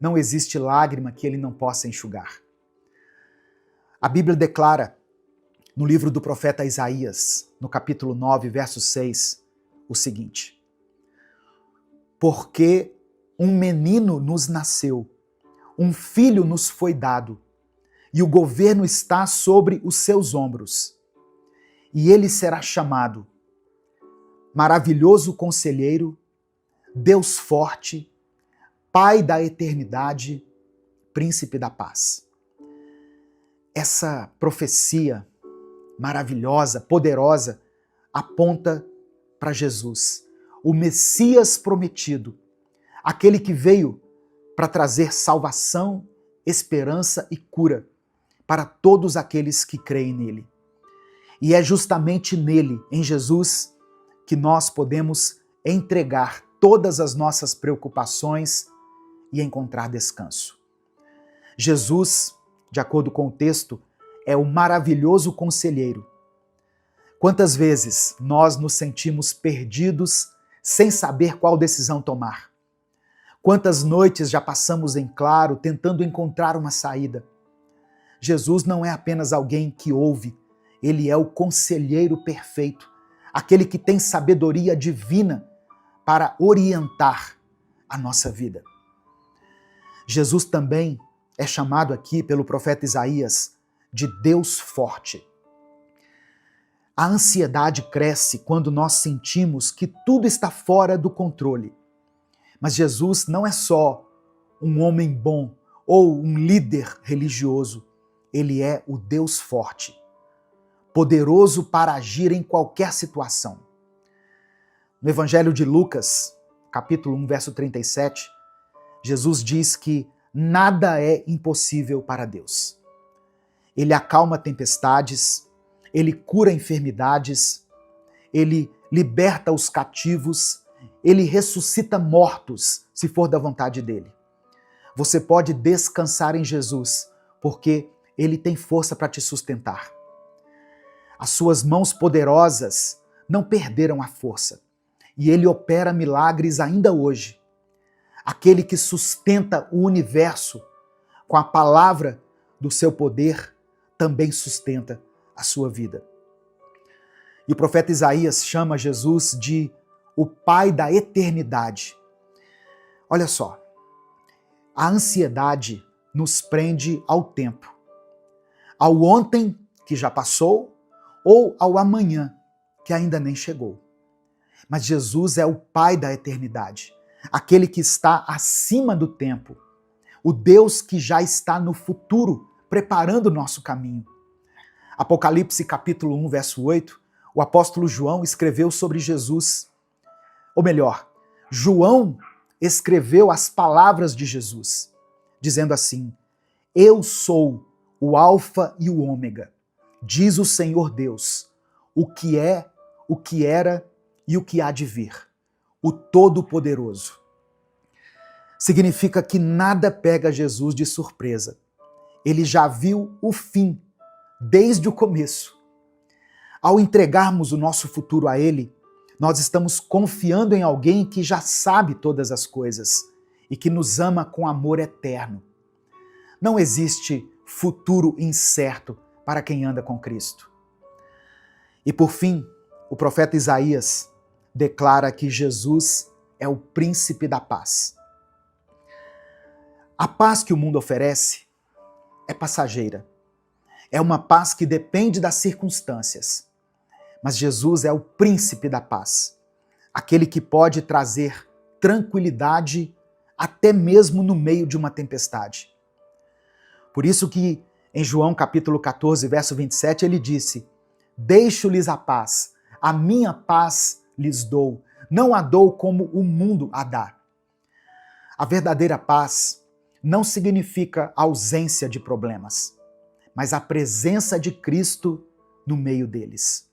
Não existe lágrima que Ele não possa enxugar. A Bíblia declara, no livro do profeta Isaías, no capítulo 9, verso 6, o seguinte: porque um menino nos nasceu, um filho nos foi dado, e o governo está sobre os seus ombros. E ele será chamado Maravilhoso Conselheiro, Deus Forte, Pai da Eternidade, Príncipe da Paz. Essa profecia maravilhosa, poderosa, aponta para Jesus, o Messias prometido, aquele que veio para trazer salvação, esperança e cura para todos aqueles que creem nele. E é justamente nele, em Jesus, que nós podemos entregar todas as nossas preocupações e encontrar descanso. Jesus, de acordo com o texto, é o maravilhoso conselheiro. Quantas vezes nós nos sentimos perdidos sem saber qual decisão tomar? Quantas noites já passamos em claro tentando encontrar uma saída? Jesus não é apenas alguém que ouve, ele é o conselheiro perfeito, aquele que tem sabedoria divina para orientar a nossa vida. Jesus também é chamado aqui pelo profeta Isaías de Deus forte. A ansiedade cresce quando nós sentimos que tudo está fora do controle. Mas Jesus não é só um homem bom ou um líder religioso. Ele é o Deus forte, poderoso para agir em qualquer situação. No Evangelho de Lucas, capítulo 1, verso 37, Jesus diz que nada é impossível para Deus. Ele acalma tempestades, Ele cura enfermidades, Ele liberta os cativos, Ele ressuscita mortos, se for da vontade dEle. Você pode descansar em Jesus, porque Ele tem força para te sustentar. As suas mãos poderosas não perderam a força, e Ele opera milagres ainda hoje. Aquele que sustenta o universo com a palavra do seu poder, também sustenta a sua vida. E o profeta Isaías chama Jesus de o Pai da eternidade. Olha só, a ansiedade nos prende ao tempo, ao ontem que já passou ou ao amanhã que ainda nem chegou. Mas Jesus é o Pai da eternidade, aquele que está acima do tempo, o Deus que já está no futuro, preparando o nosso caminho. Apocalipse capítulo 1, verso 8, o apóstolo João escreveu sobre Jesus. Ou melhor, João escreveu as palavras de Jesus, dizendo assim: Eu sou o Alfa e o Ômega, diz o Senhor Deus, o que é, o que era e o que há de vir, o Todo-Poderoso. Significa que nada pega Jesus de surpresa. Ele já viu o fim desde o começo. Ao entregarmos o nosso futuro a Ele, nós estamos confiando em alguém que já sabe todas as coisas e que nos ama com amor eterno. Não existe futuro incerto para quem anda com Cristo. E por fim, o profeta Isaías declara que Jesus é o príncipe da paz. A paz que o mundo oferece é passageira. É uma paz que depende das circunstâncias. Mas Jesus é o príncipe da paz, aquele que pode trazer tranquilidade até mesmo no meio de uma tempestade. Por isso que em João capítulo 14, verso 27, ele disse: Deixo-lhes a paz, a minha paz lhes dou, não a dou como o mundo a dá. A verdadeira paz não significa ausência de problemas, mas a presença de Cristo no meio deles.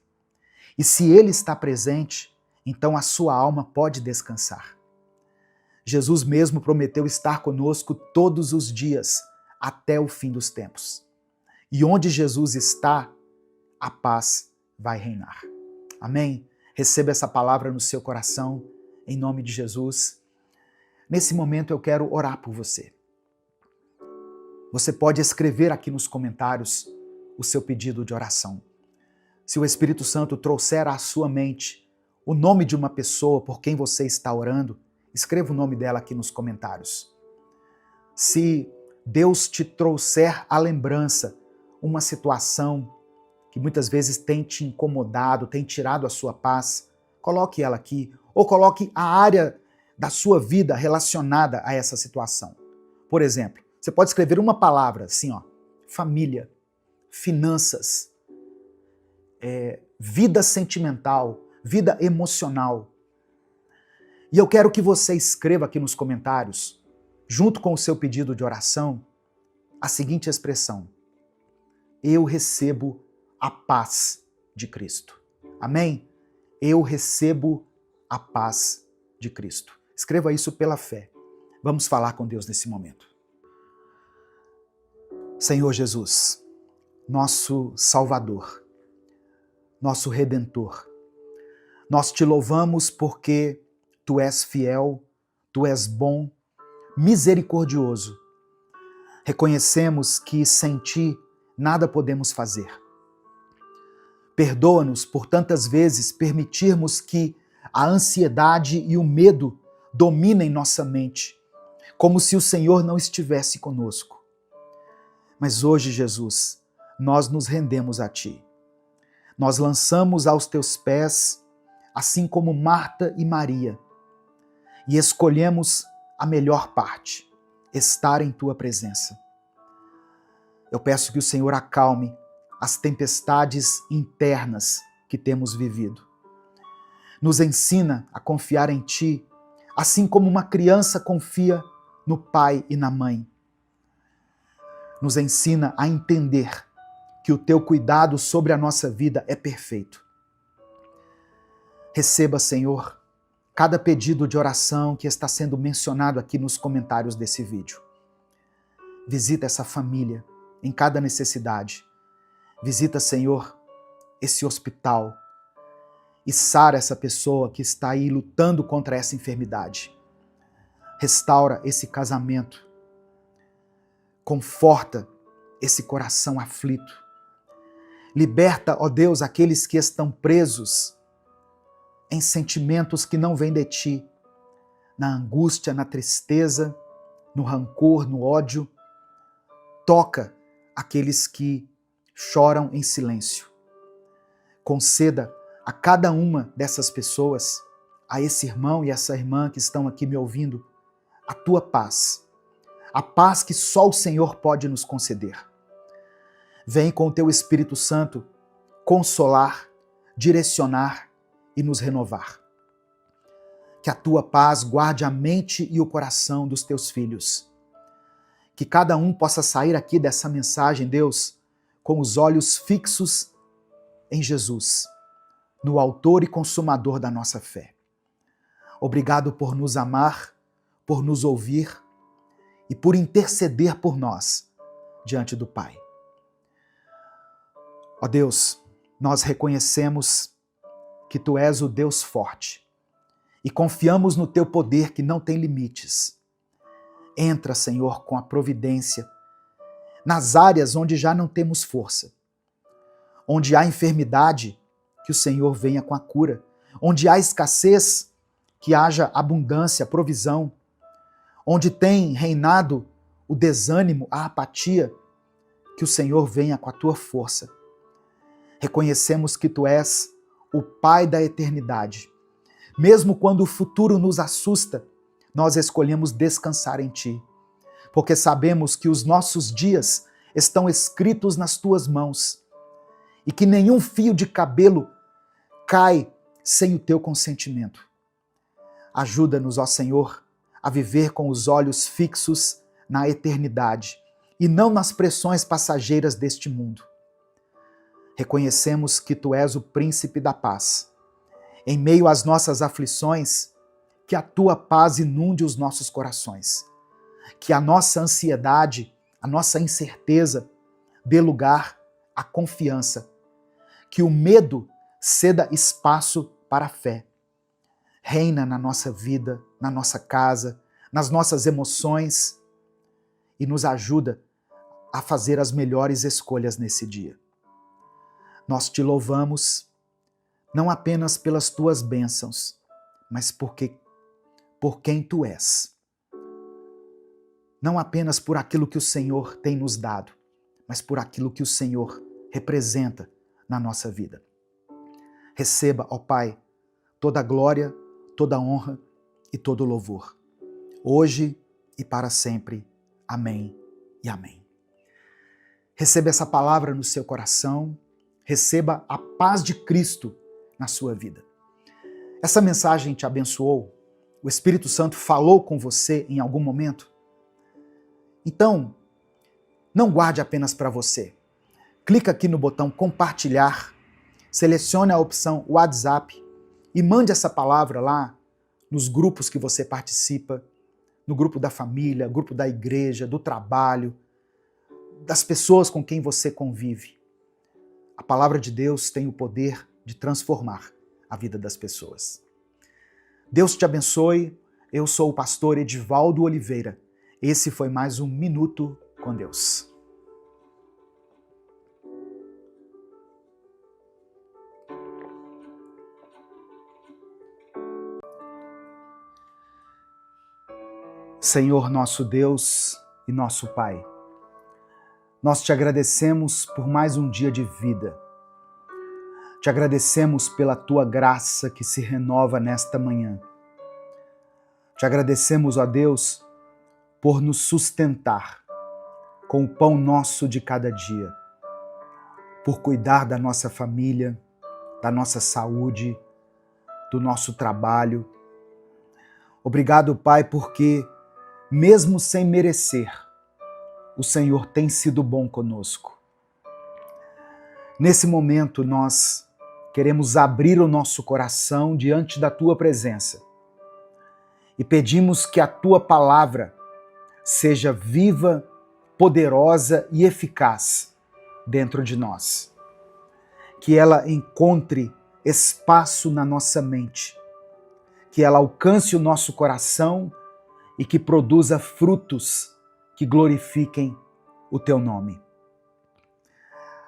E se Ele está presente, então a sua alma pode descansar. Jesus mesmo prometeu estar conosco todos os dias, até o fim dos tempos. E onde Jesus está, a paz vai reinar. Amém? Receba essa palavra no seu coração, em nome de Jesus. Nesse momento eu quero orar por você. Você pode escrever aqui nos comentários o seu pedido de oração. Se o Espírito Santo trouxer à sua mente o nome de uma pessoa por quem você está orando, escreva o nome dela aqui nos comentários. Se Deus te trouxer à lembrança uma situação que muitas vezes tem te incomodado, tem tirado a sua paz, coloque ela aqui, ou coloque a área da sua vida relacionada a essa situação. Por exemplo, você pode escrever uma palavra assim, família, finanças, vida sentimental, vida emocional. E eu quero que você escreva aqui nos comentários, junto com o seu pedido de oração, a seguinte expressão: eu recebo a paz de Cristo. Amém? Eu recebo a paz de Cristo. Escreva isso pela fé. Vamos falar com Deus nesse momento. Senhor Jesus, nosso Salvador, nosso Redentor, nós te louvamos porque Tu és fiel, Tu és bom, misericordioso. Reconhecemos que sem Ti nada podemos fazer. Perdoa-nos por tantas vezes permitirmos que a ansiedade e o medo dominem nossa mente, como se o Senhor não estivesse conosco. Mas hoje, Jesus, nós nos rendemos a Ti. Nós lançamos aos Teus pés, assim como Marta e Maria, e escolhemos a melhor parte, estar em Tua presença. Eu peço que o Senhor acalme as tempestades internas que temos vivido. Nos ensina a confiar em Ti, assim como uma criança confia no pai e na mãe. Nos ensina a entender que o teu cuidado sobre a nossa vida é perfeito. Receba, Senhor, cada pedido de oração que está sendo mencionado aqui nos comentários desse vídeo. Visita essa família em cada necessidade. Visita, Senhor, esse hospital e sara essa pessoa que está aí lutando contra essa enfermidade. Restaura esse casamento. Conforta esse coração aflito. Liberta, ó Deus, aqueles que estão presos em sentimentos que não vêm de ti, na angústia, na tristeza, no rancor, no ódio. Toca aqueles que choram em silêncio. Conceda a cada uma dessas pessoas, a esse irmão e essa irmã que estão aqui me ouvindo, a tua paz. A paz que só o Senhor pode nos conceder. Vem com o teu Espírito Santo consolar, direcionar e nos renovar. Que a tua paz guarde a mente e o coração dos teus filhos. Que cada um possa sair aqui dessa mensagem, Deus, com os olhos fixos em Jesus, no autor e consumador da nossa fé. Obrigado por nos amar, por nos ouvir e por interceder por nós diante do Pai. Ó Deus, nós reconhecemos que Tu és o Deus forte e confiamos no Teu poder que não tem limites. Entra, Senhor, com a providência nas áreas onde já não temos força, onde há enfermidade, que o Senhor venha com a cura, onde há escassez, que haja abundância, provisão, onde tem reinado o desânimo, a apatia, que o Senhor venha com a Tua força. Reconhecemos que Tu és o Pai da eternidade. Mesmo quando o futuro nos assusta, nós escolhemos descansar em Ti, porque sabemos que os nossos dias estão escritos nas Tuas mãos e que nenhum fio de cabelo cai sem o Teu consentimento. Ajuda-nos, ó Senhor, a viver com os olhos fixos na eternidade e não nas pressões passageiras deste mundo. Reconhecemos que Tu és o príncipe da paz. Em meio às nossas aflições, que a Tua paz inunde os nossos corações. Que a nossa ansiedade, a nossa incerteza dê lugar à confiança. Que o medo ceda espaço para a fé. Reina na nossa vida, na nossa casa, nas nossas emoções e nos ajuda a fazer as melhores escolhas nesse dia. Nós Te louvamos, não apenas pelas Tuas bênçãos, mas por quem Tu és. Não apenas por aquilo que o Senhor tem nos dado, mas por aquilo que o Senhor representa na nossa vida. Receba, ó Pai, toda a glória, toda a honra e todo o louvor, hoje e para sempre. Amém e amém. Receba essa palavra no seu coração, receba a paz de Cristo na sua vida. Essa mensagem te abençoou? O Espírito Santo falou com você em algum momento? Então, não guarde apenas para você. Clica aqui no botão compartilhar, selecione a opção WhatsApp e mande essa palavra lá nos grupos que você participa, no grupo da família, grupo da igreja, do trabalho, das pessoas com quem você convive. A palavra de Deus tem o poder de transformar a vida das pessoas. Deus te abençoe. Eu sou o pastor Edivaldo Oliveira. Esse foi mais um Minuto com Deus. Senhor nosso Deus e nosso Pai, nós te agradecemos por mais um dia de vida. Te agradecemos pela Tua graça que se renova nesta manhã. Te agradecemos, ó Deus, por nos sustentar com o pão nosso de cada dia, por cuidar da nossa família, da nossa saúde, do nosso trabalho. Obrigado, Pai, porque mesmo sem merecer, o Senhor tem sido bom conosco. Nesse momento, nós queremos abrir o nosso coração diante da Tua presença e pedimos que a Tua palavra seja viva, poderosa e eficaz dentro de nós. Que ela encontre espaço na nossa mente, que ela alcance o nosso coração e que produza frutos que glorifiquem o Teu nome.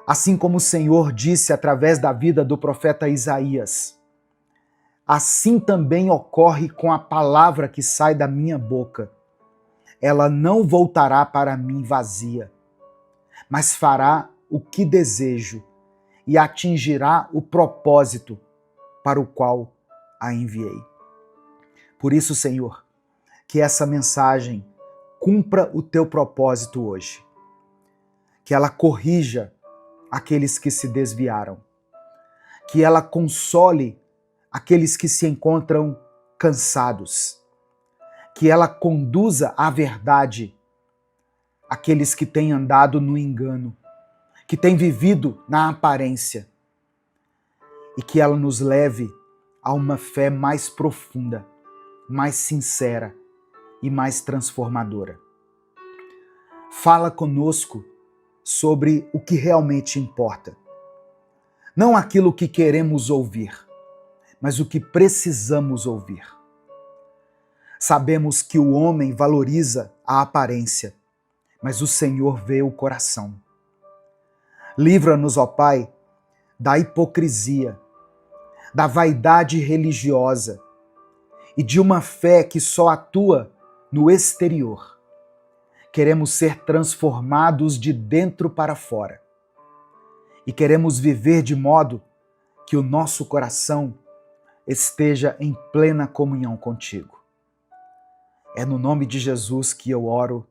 Assim como o Senhor disse através da vida do profeta Isaías, assim também ocorre com a palavra que sai da minha boca. Ela não voltará para mim vazia, mas fará o que desejo e atingirá o propósito para o qual a enviei. Por isso, Senhor, que essa mensagem cumpra o Teu propósito hoje, que ela corrija aqueles que se desviaram, que ela console aqueles que se encontram cansados, que ela conduza à verdade aqueles que têm andado no engano, que têm vivido na aparência, e que ela nos leve a uma fé mais profunda, mais sincera e mais transformadora. Fala conosco sobre o que realmente importa. Não aquilo que queremos ouvir, mas o que precisamos ouvir. Sabemos que o homem valoriza a aparência, mas o Senhor vê o coração. Livra-nos, ó Pai, da hipocrisia, da vaidade religiosa e de uma fé que só atua no exterior. Queremos ser transformados de dentro para fora. E queremos viver de modo que o nosso coração esteja em plena comunhão contigo. É no nome de Jesus que eu oro.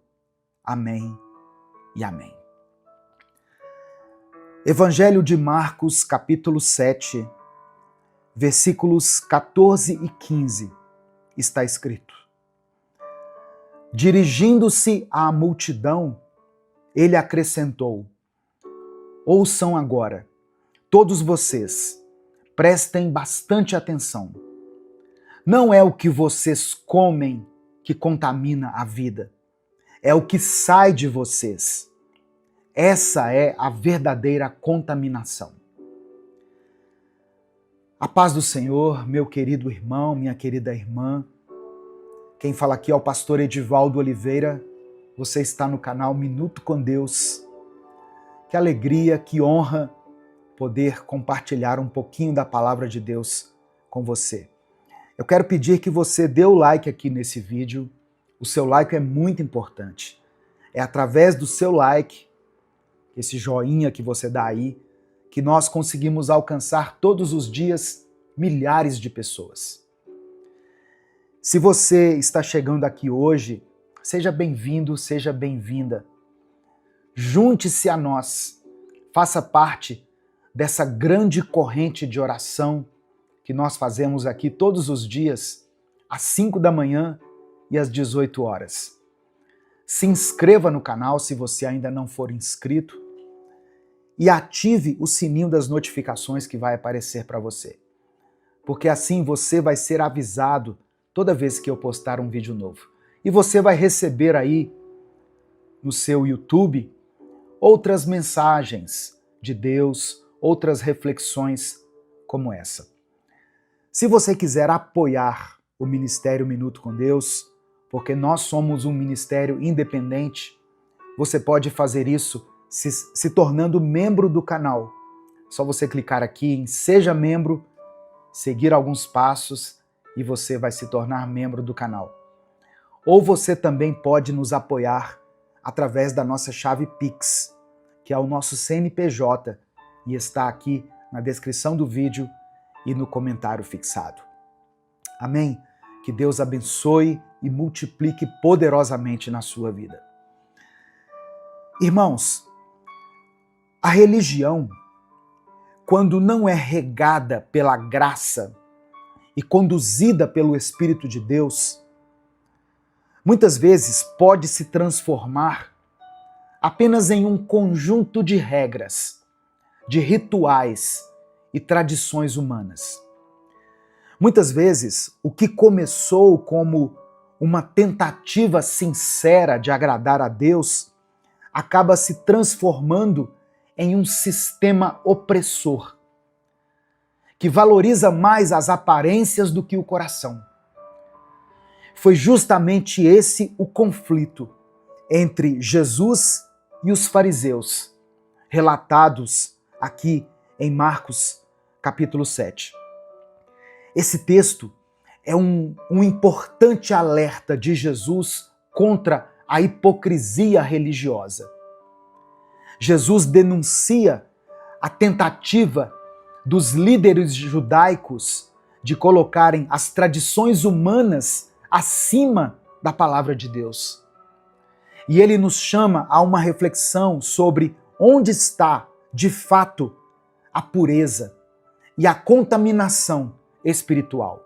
Amém e amém. Evangelho de Marcos, capítulo 7, versículos 14 e 15, está escrito: Dirigindo-se à multidão, ele acrescentou: Ouçam agora, todos vocês, prestem bastante atenção. Não é o que vocês comem que contamina a vida, é o que sai de vocês. Essa é a verdadeira contaminação. A paz do Senhor, meu querido irmão, minha querida irmã. Quem fala aqui é o pastor Edivaldo Oliveira. Você está no canal Minuto com Deus. Que alegria, que honra poder compartilhar um pouquinho da palavra de Deus com você. Eu quero pedir que você dê o like aqui nesse vídeo. O seu like é muito importante. É através do seu like, esse joinha que você dá aí, que nós conseguimos alcançar todos os dias milhares de pessoas. Se você está chegando aqui hoje, seja bem-vindo, seja bem-vinda. Junte-se a nós, faça parte dessa grande corrente de oração que nós fazemos aqui todos os dias, às 5 da manhã e às 18 horas. Se inscreva no canal se você ainda não for inscrito e ative o sininho das notificações que vai aparecer para você, porque assim você vai ser avisado toda vez que eu postar um vídeo novo. E você vai receber aí no seu YouTube outras mensagens de Deus, outras reflexões como essa. Se você quiser apoiar o Ministério Minuto com Deus, porque nós somos um ministério independente, você pode fazer isso se tornando membro do canal. Só você clicar aqui em Seja Membro, seguir alguns passos e você vai se tornar membro do canal. Ou você também pode nos apoiar através da nossa chave Pix, que é o nosso CNPJ, e está aqui na descrição do vídeo e no comentário fixado. Amém? Que Deus abençoe e multiplique poderosamente na sua vida. Irmãos, a religião, quando não é regada pela graça e conduzida pelo Espírito de Deus, muitas vezes pode se transformar apenas em um conjunto de regras de rituais e tradições humanas. Muitas vezes, o que começou como uma tentativa sincera de agradar a Deus acaba se transformando em um sistema opressor, que valoriza mais as aparências do que o coração. Foi justamente esse o conflito entre Jesus e os fariseus, relatados aqui em Marcos capítulo 7. Esse texto é um importante alerta de Jesus contra a hipocrisia religiosa. Jesus denuncia a tentativa dos líderes judaicos de colocarem as tradições humanas acima da palavra de Deus. E ele nos chama a uma reflexão sobre onde está, de fato, a pureza e a contaminação espiritual.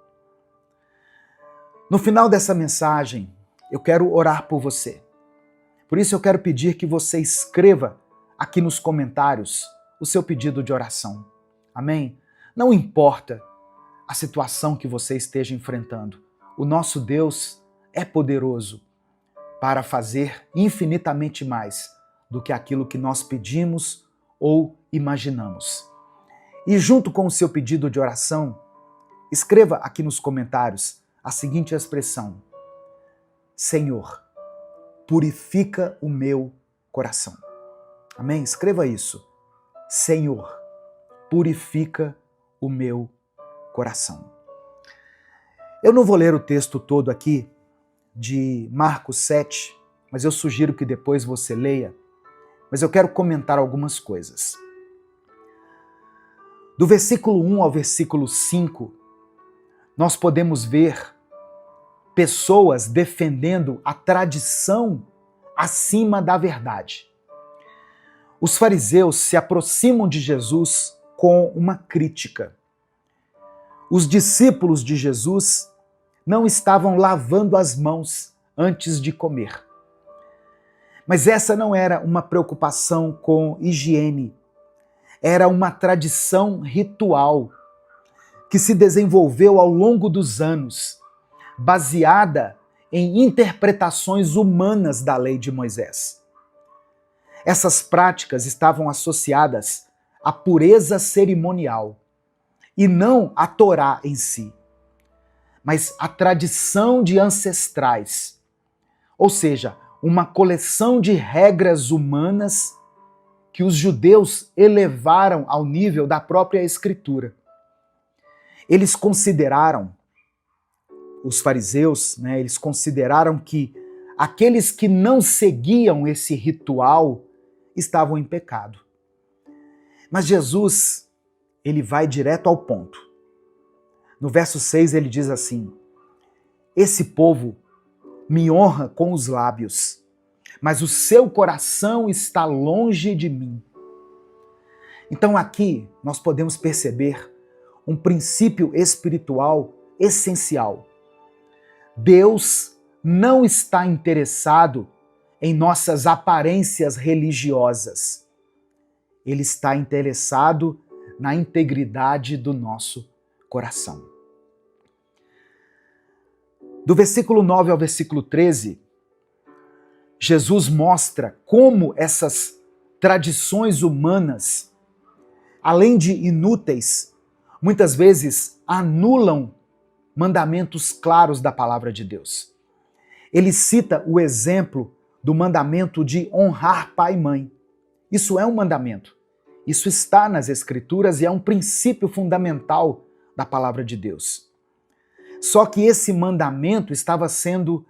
No final dessa mensagem, eu quero orar por você. Por isso eu quero pedir que você escreva aqui nos comentários o seu pedido de oração. Amém? Não importa a situação que você esteja enfrentando, o nosso Deus é poderoso para fazer infinitamente mais do que aquilo que nós pedimos ou imaginamos. E junto com o seu pedido de oração, escreva aqui nos comentários a seguinte expressão: Senhor, purifica o meu coração. Amém? Escreva isso. Senhor, purifica o meu coração. Eu não vou ler o texto todo aqui de Marcos 7, mas eu sugiro que depois você leia, mas eu quero comentar algumas coisas. Do versículo 1 ao versículo 5, nós podemos ver pessoas defendendo a tradição acima da verdade. Os fariseus se aproximam de Jesus com uma crítica. Os discípulos de Jesus não estavam lavando as mãos antes de comer. Mas essa não era uma preocupação com higiene, era uma tradição ritual que se desenvolveu ao longo dos anos, baseada em interpretações humanas da lei de Moisés. Essas práticas estavam associadas à pureza cerimonial e não à Torá em si, mas à tradição de ancestrais, ou seja, uma coleção de regras humanas que os judeus elevaram ao nível da própria Escritura. Eles consideraram, os fariseus, eles consideraram que aqueles que não seguiam esse ritual estavam em pecado. Mas Jesus, ele vai direto ao ponto. No verso 6 ele diz assim: esse povo me honra com os lábios, mas o seu coração está longe de mim. Então aqui nós podemos perceber um princípio espiritual essencial. Deus não está interessado em nossas aparências religiosas. Ele está interessado na integridade do nosso coração. Do versículo 9 ao versículo 13, Jesus mostra como essas tradições humanas, além de inúteis, muitas vezes anulam mandamentos claros da palavra de Deus. Ele cita o exemplo do mandamento de honrar pai e mãe. Isso é um mandamento. Isso está nas Escrituras e é um princípio fundamental da palavra de Deus. Só que esse mandamento estava sendo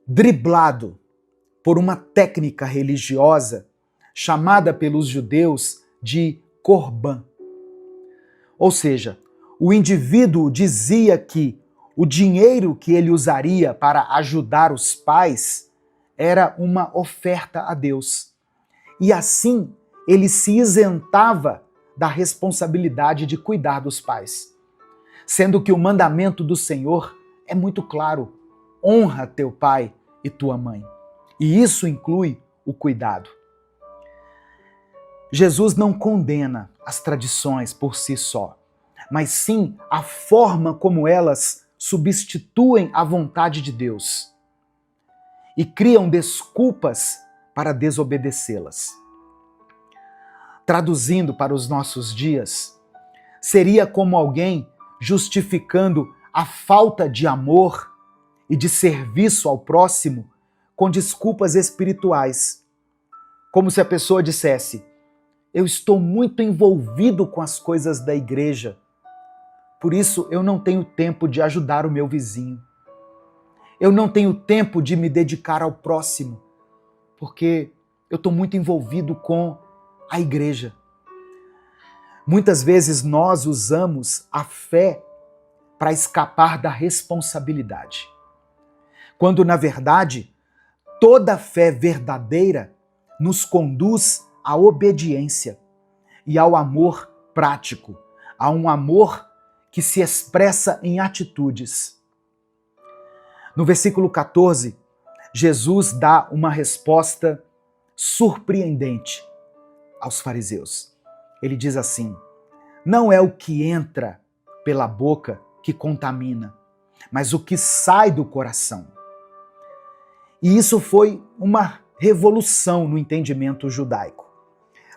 driblado por uma técnica religiosa chamada pelos judeus de Corban. Ou seja, o indivíduo dizia que o dinheiro que ele usaria para ajudar os pais era uma oferta a Deus. E assim ele se isentava da responsabilidade de cuidar dos pais. Sendo que o mandamento do Senhor é muito claro: honra teu pai e tua mãe. E isso inclui o cuidado. Jesus não condena as tradições por si só, mas sim a forma como elas substituem a vontade de Deus e criam desculpas para desobedecê-las. Traduzindo para os nossos dias, seria como alguém justificando a falta de amor e de serviço ao próximo com desculpas espirituais. Como se a pessoa dissesse: eu estou muito envolvido com as coisas da igreja, por isso eu não tenho tempo de ajudar o meu vizinho. Eu não tenho tempo de me dedicar ao próximo, porque eu estou muito envolvido com a igreja. Muitas vezes nós usamos a fé para escapar da responsabilidade, quando na verdade toda fé verdadeira nos conduz à obediência e ao amor prático, a um amor que se expressa em atitudes. No versículo 14, Jesus dá uma resposta surpreendente aos fariseus. Ele diz assim: não é o que entra pela boca que contamina, mas o que sai do coração. E isso foi uma revolução no entendimento judaico.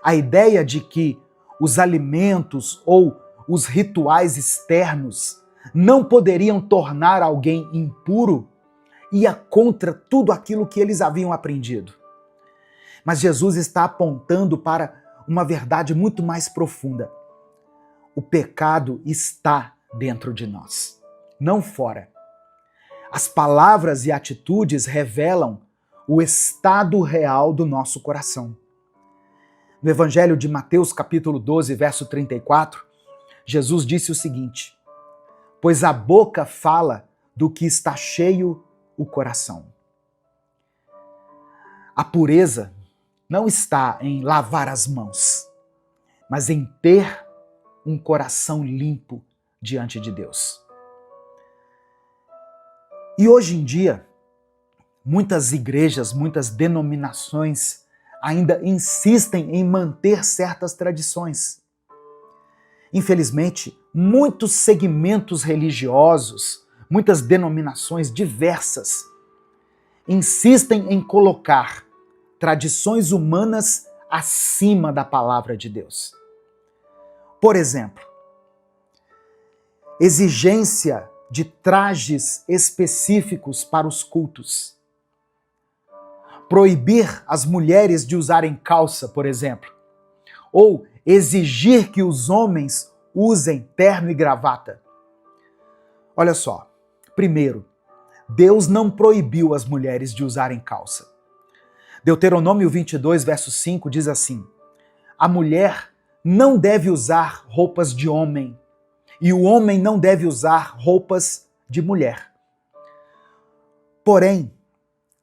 A ideia de que os alimentos ou os rituais externos não poderiam tornar alguém impuro ia contra tudo aquilo que eles haviam aprendido. Mas Jesus está apontando para uma verdade muito mais profunda. O pecado está dentro de nós, não fora. As palavras e atitudes revelam o estado real do nosso coração. No Evangelho de Mateus, capítulo 12, verso 34, Jesus disse o seguinte: pois a boca fala do que está cheio o coração. A pureza não está em lavar as mãos, mas em ter um coração limpo diante de Deus. E hoje em dia, muitas igrejas, muitas denominações ainda insistem em manter certas tradições. Infelizmente, muitos segmentos religiosos, muitas denominações diversas, insistem em colocar tradições humanas acima da palavra de Deus. Por exemplo, exigência de trajes específicos para os cultos. Proibir as mulheres de usarem calça, por exemplo. Ou exigir que os homens usem terno e gravata. Olha só, primeiro, Deus não proibiu as mulheres de usarem calça. Deuteronômio 22, verso 5 diz assim: a mulher não deve usar roupas de homem, e o homem não deve usar roupas de mulher. Porém,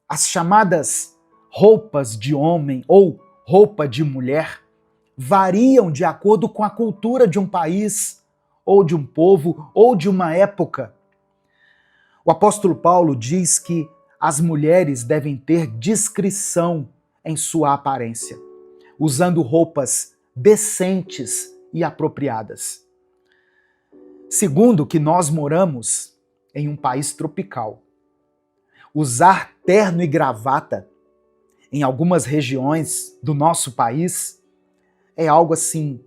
as chamadas roupas de homem ou roupa de mulher variam de acordo com a cultura de um país, ou de um povo, ou de uma época. O apóstolo Paulo diz que as mulheres devem ter discrição em sua aparência, usando roupas decentes e apropriadas. Segundo, que nós moramos em um país tropical. Usar terno e gravata em algumas regiões do nosso país é algo assim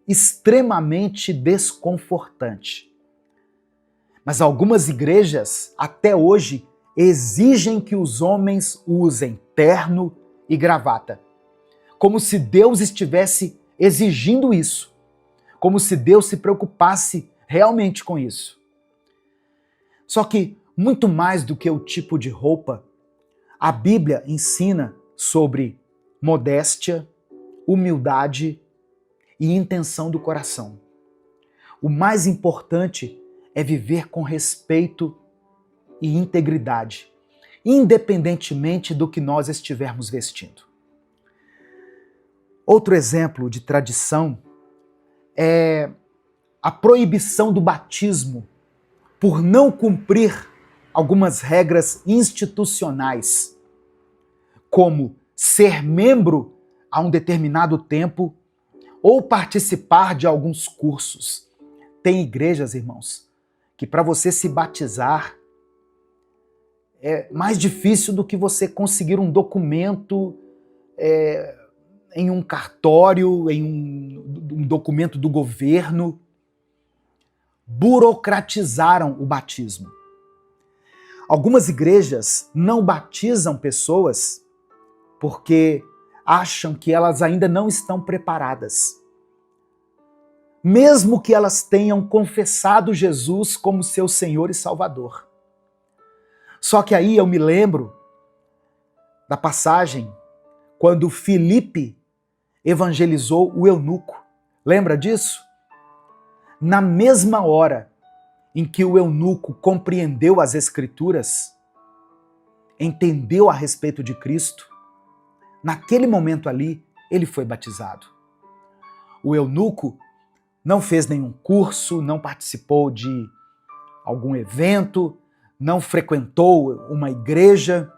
extremamente desconfortante. Mas algumas igrejas até hoje exigem que os homens usem terno e gravata, como se Deus estivesse exigindo isso, como se Deus se preocupasse realmente com isso. Só que, muito mais do que o tipo de roupa, a Bíblia ensina sobre modéstia, humildade e intenção do coração. O mais importante é viver com respeito e integridade, independentemente do que nós estivermos vestindo. Outro exemplo de tradição é a proibição do batismo por não cumprir algumas regras institucionais, como ser membro a um determinado tempo ou participar de alguns cursos. Tem igrejas, irmãos, que para você se batizar é mais difícil do que você conseguir um documento em um cartório, em um documento do governo. Burocratizaram o batismo. Algumas igrejas não batizam pessoas porque acham que elas ainda não estão preparadas. Mesmo que elas tenham confessado Jesus como seu Senhor e Salvador. Só que aí eu me lembro da passagem quando Filipe evangelizou o eunuco. Lembra disso? Na mesma hora em que o eunuco compreendeu as Escrituras, entendeu a respeito de Cristo, naquele momento ali, ele foi batizado. O eunuco não fez nenhum curso, não participou de algum evento, não frequentou uma igreja.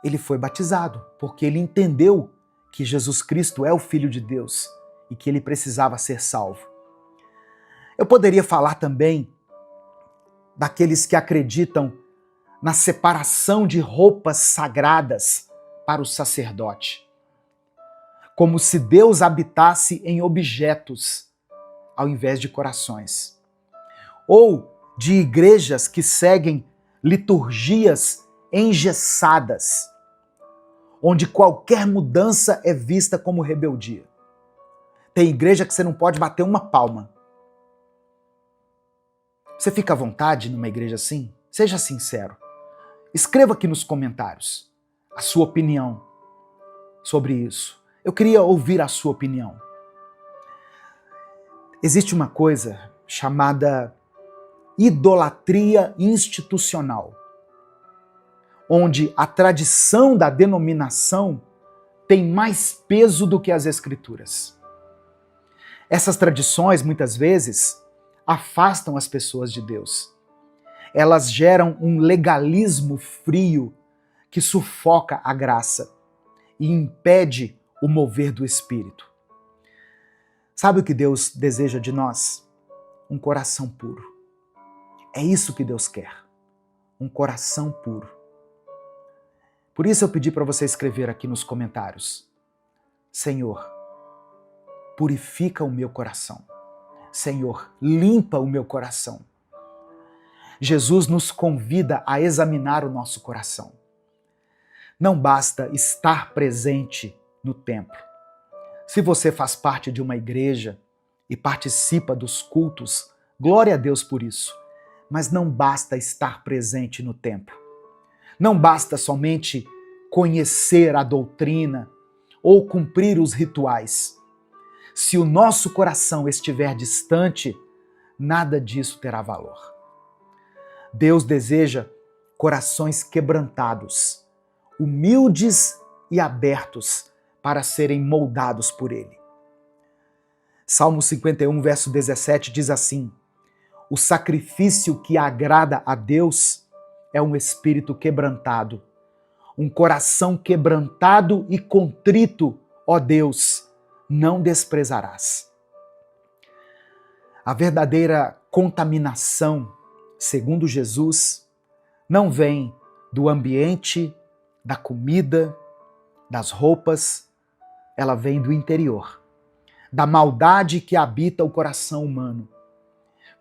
Ele foi batizado, porque ele entendeu que Jesus Cristo é o Filho de Deus e que ele precisava ser salvo. Eu poderia falar também daqueles que acreditam na separação de roupas sagradas para o sacerdote, como se Deus habitasse em objetos ao invés de corações. Ou de igrejas que seguem liturgias engessadas, onde qualquer mudança é vista como rebeldia. Tem igreja que você não pode bater uma palma. Você fica à vontade numa igreja assim? Seja sincero. Escreva aqui nos comentários a sua opinião sobre isso. Eu queria ouvir a sua opinião. Existe uma coisa chamada idolatria institucional, onde a tradição da denominação tem mais peso do que as Escrituras. Essas tradições, muitas vezes, afastam as pessoas de Deus. Elas geram um legalismo frio que sufoca a graça e impede o mover do Espírito. Sabe o que Deus deseja de nós? Um coração puro. É isso que Deus quer. Um coração puro. Por isso eu pedi para você escrever aqui nos comentários: Senhor, purifica o meu coração. Senhor, limpa o meu coração. Jesus nos convida a examinar o nosso coração. Não basta estar presente no templo. Se você faz parte de uma igreja e participa dos cultos, glória a Deus por isso. Mas não basta estar presente no templo. Não basta somente conhecer a doutrina ou cumprir os rituais. Se o nosso coração estiver distante, nada disso terá valor. Deus deseja corações quebrantados, humildes e abertos para serem moldados por Ele. Salmo 51, verso 17 diz assim: o sacrifício que agrada a Deus é um espírito quebrantado, um coração quebrantado e contrito, ó Deus, não desprezarás. A verdadeira contaminação, segundo Jesus, não vem do ambiente, da comida, das roupas, ela vem do interior, da maldade que habita o coração humano.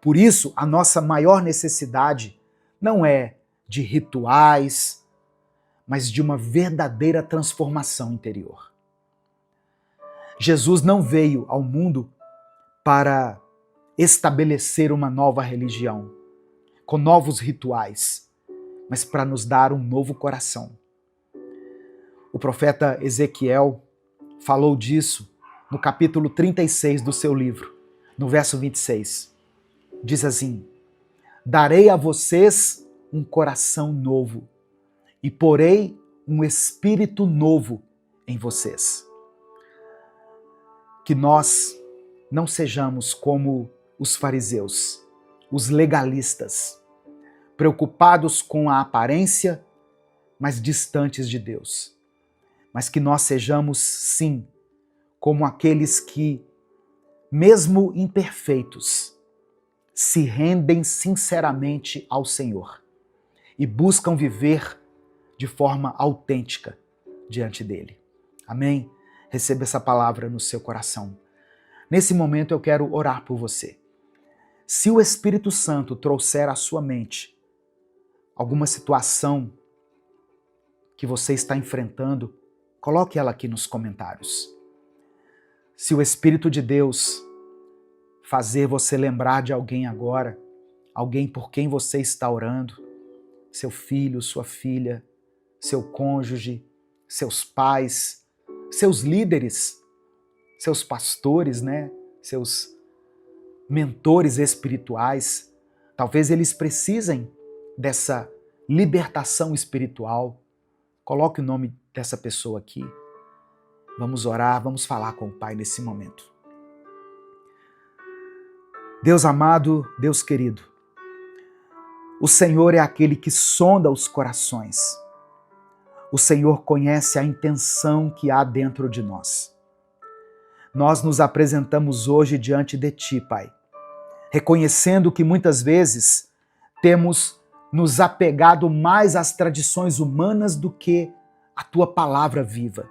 Por isso, a nossa maior necessidade não é de rituais, mas de uma verdadeira transformação interior. Jesus não veio ao mundo para estabelecer uma nova religião, com novos rituais, mas para nos dar um novo coração. O profeta Ezequiel falou disso no capítulo 36 do seu livro, no verso 26. Diz assim: darei a vocês um coração novo e porei um espírito novo em vocês. Que nós não sejamos como os fariseus, os legalistas, preocupados com a aparência, mas distantes de Deus. Mas que nós sejamos, sim, como aqueles que, mesmo imperfeitos, se rendem sinceramente ao Senhor e buscam viver de forma autêntica diante dele. Amém? Receba essa palavra no seu coração. Nesse momento eu quero orar por você. Se o Espírito Santo trouxer à sua mente alguma situação que você está enfrentando, coloque ela aqui nos comentários. Se o Espírito de Deus fazer você lembrar de alguém agora, alguém por quem você está orando, seu filho, sua filha, seu cônjuge, seus pais, seus líderes, seus pastores, seus mentores espirituais, talvez eles precisem dessa libertação espiritual. Coloque o nome dessa pessoa aqui. Vamos orar, vamos falar com o Pai nesse momento. Deus amado, Deus querido, o Senhor é aquele que sonda os corações. O Senhor conhece a intenção que há dentro de nós. Nós nos apresentamos hoje diante de Ti, Pai, reconhecendo que muitas vezes temos nos apegado mais às tradições humanas do que à Tua palavra viva.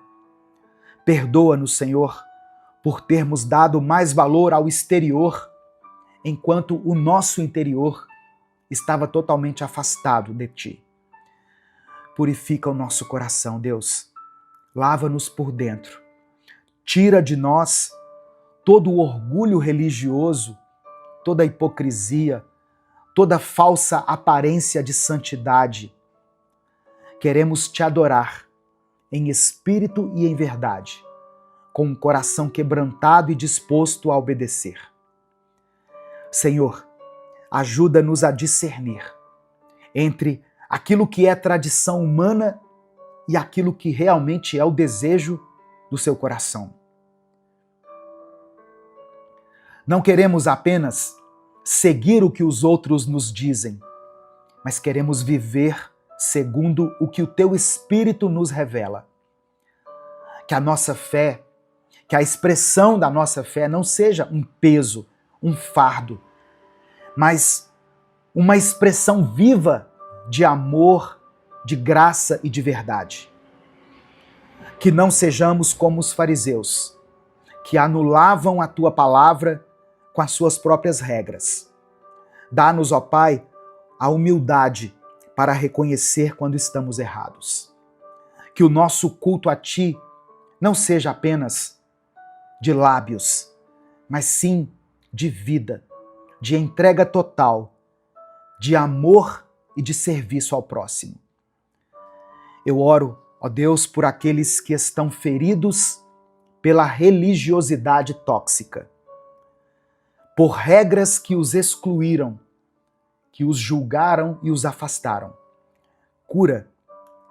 Perdoa-nos, Senhor, por termos dado mais valor ao exterior, enquanto o nosso interior estava totalmente afastado de Ti. Purifica o nosso coração, Deus. Lava-nos por dentro. Tira de nós todo o orgulho religioso, toda a hipocrisia, toda a falsa aparência de santidade. Queremos Te adorar em espírito e em verdade, com um coração quebrantado e disposto a obedecer. Senhor, ajuda-nos a discernir entre aquilo que é tradição humana e aquilo que realmente é o desejo do seu coração. Não queremos apenas seguir o que os outros nos dizem, mas queremos viver segundo o que o Teu Espírito nos revela. Que a nossa fé, que a expressão da nossa fé não seja um peso, um fardo, mas uma expressão viva de amor, de graça e de verdade. Que não sejamos como os fariseus, que anulavam a Tua palavra com as suas próprias regras. Dá-nos, ó Pai, a humildade para reconhecer quando estamos errados. Que o nosso culto a Ti não seja apenas de lábios, mas sim de vida, de entrega total, de amor e de serviço ao próximo. Eu oro, ó Deus, por aqueles que estão feridos pela religiosidade tóxica, por regras que os excluíram, que os julgaram e os afastaram. Cura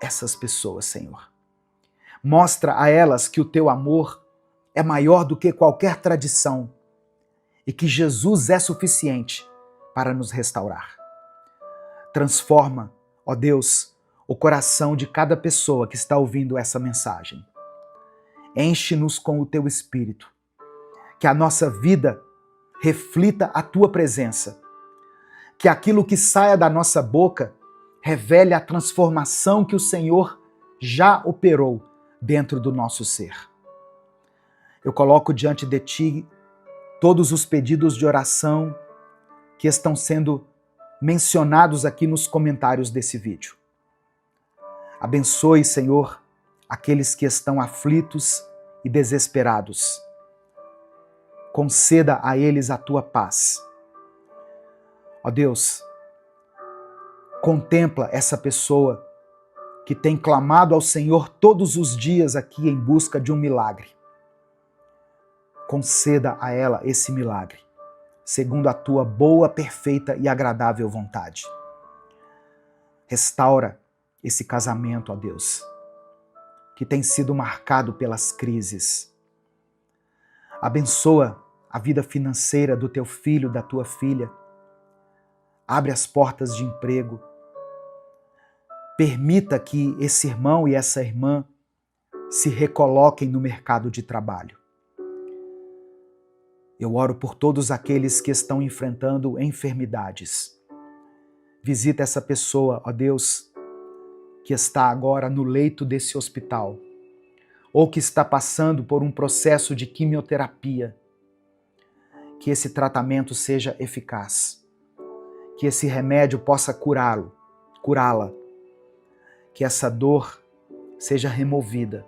essas pessoas, Senhor. Mostra a elas que o Teu amor é maior do que qualquer tradição e que Jesus é suficiente para nos restaurar. Transforma, ó Deus, o coração de cada pessoa que está ouvindo essa mensagem. Enche-nos com o Teu Espírito, que a nossa vida reflita a Tua presença, que aquilo que saia da nossa boca revele a transformação que o Senhor já operou dentro do nosso ser. Eu coloco diante de Ti todos os pedidos de oração que estão sendo mencionados aqui nos comentários desse vídeo. Abençoe, Senhor, aqueles que estão aflitos e desesperados. Conceda a eles a Tua paz. Ó Deus, contempla essa pessoa que tem clamado ao Senhor todos os dias aqui em busca de um milagre. Conceda a ela esse milagre, segundo a Tua boa, perfeita e agradável vontade. Restaura esse casamento, ó Deus, que tem sido marcado pelas crises. Abençoa a vida financeira do Teu filho, da Tua filha. Abre as portas de emprego. Permita que esse irmão e essa irmã se recoloquem no mercado de trabalho. Eu oro por todos aqueles que estão enfrentando enfermidades. Visita essa pessoa, ó Deus, que está agora no leito desse hospital, ou que está passando por um processo de quimioterapia. Que esse tratamento seja eficaz, que esse remédio possa curá-la, que essa dor seja removida.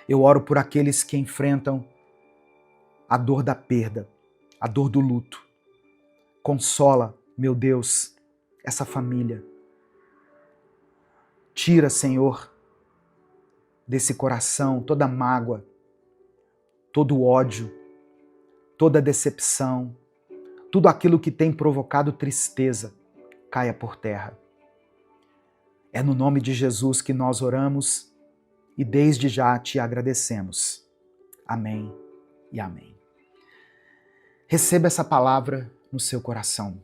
Eu oro por aqueles que enfrentam a dor da perda, a dor do luto. Consola, meu Deus, essa família. Tira, Senhor, desse coração toda mágoa, todo ódio, toda decepção, tudo aquilo que tem provocado tristeza, caia por terra. É no nome de Jesus que nós oramos e desde já te agradecemos. Amém e amém. Receba essa palavra no seu coração.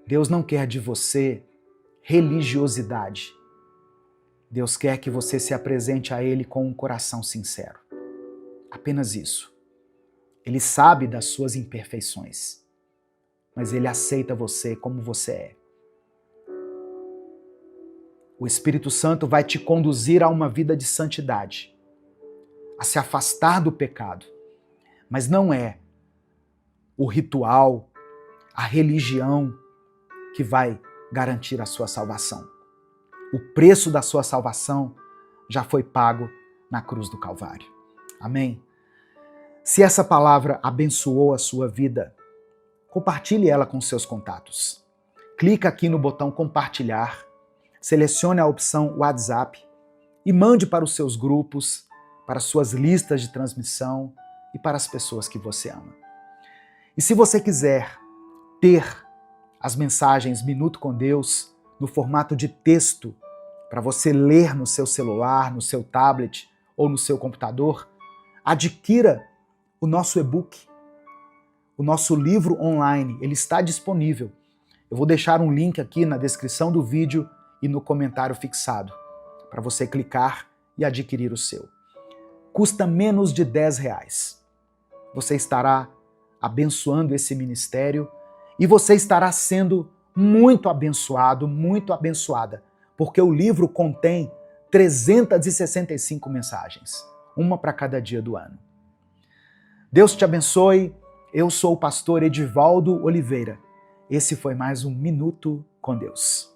Deus não quer de você religiosidade. Deus quer que você se apresente a Ele com um coração sincero. Apenas isso. Ele sabe das suas imperfeições, mas Ele aceita você como você é. O Espírito Santo vai te conduzir a uma vida de santidade, a se afastar do pecado, mas não é o ritual, a religião que vai garantir a sua salvação. O preço da sua salvação já foi pago na cruz do Calvário. Amém? Se essa palavra abençoou a sua vida, compartilhe ela com seus contatos. Clica aqui no botão compartilhar, selecione a opção WhatsApp e mande para os seus grupos, para as suas listas de transmissão e para as pessoas que você ama. E se você quiser ter as mensagens Minuto com Deus no formato de texto, para você ler no seu celular, no seu tablet ou no seu computador, adquira o nosso e-book, o nosso livro online. Ele está disponível. Eu vou deixar um link aqui na descrição do vídeo e no comentário fixado, para você clicar e adquirir o seu. Custa menos de R$10. Você estará abençoando esse ministério e você estará sendo muito abençoado, muito abençoada, porque o livro contém 365 mensagens, uma para cada dia do ano. Deus te abençoe. Eu sou o pastor Edivaldo Oliveira. Esse foi mais um Minuto com Deus.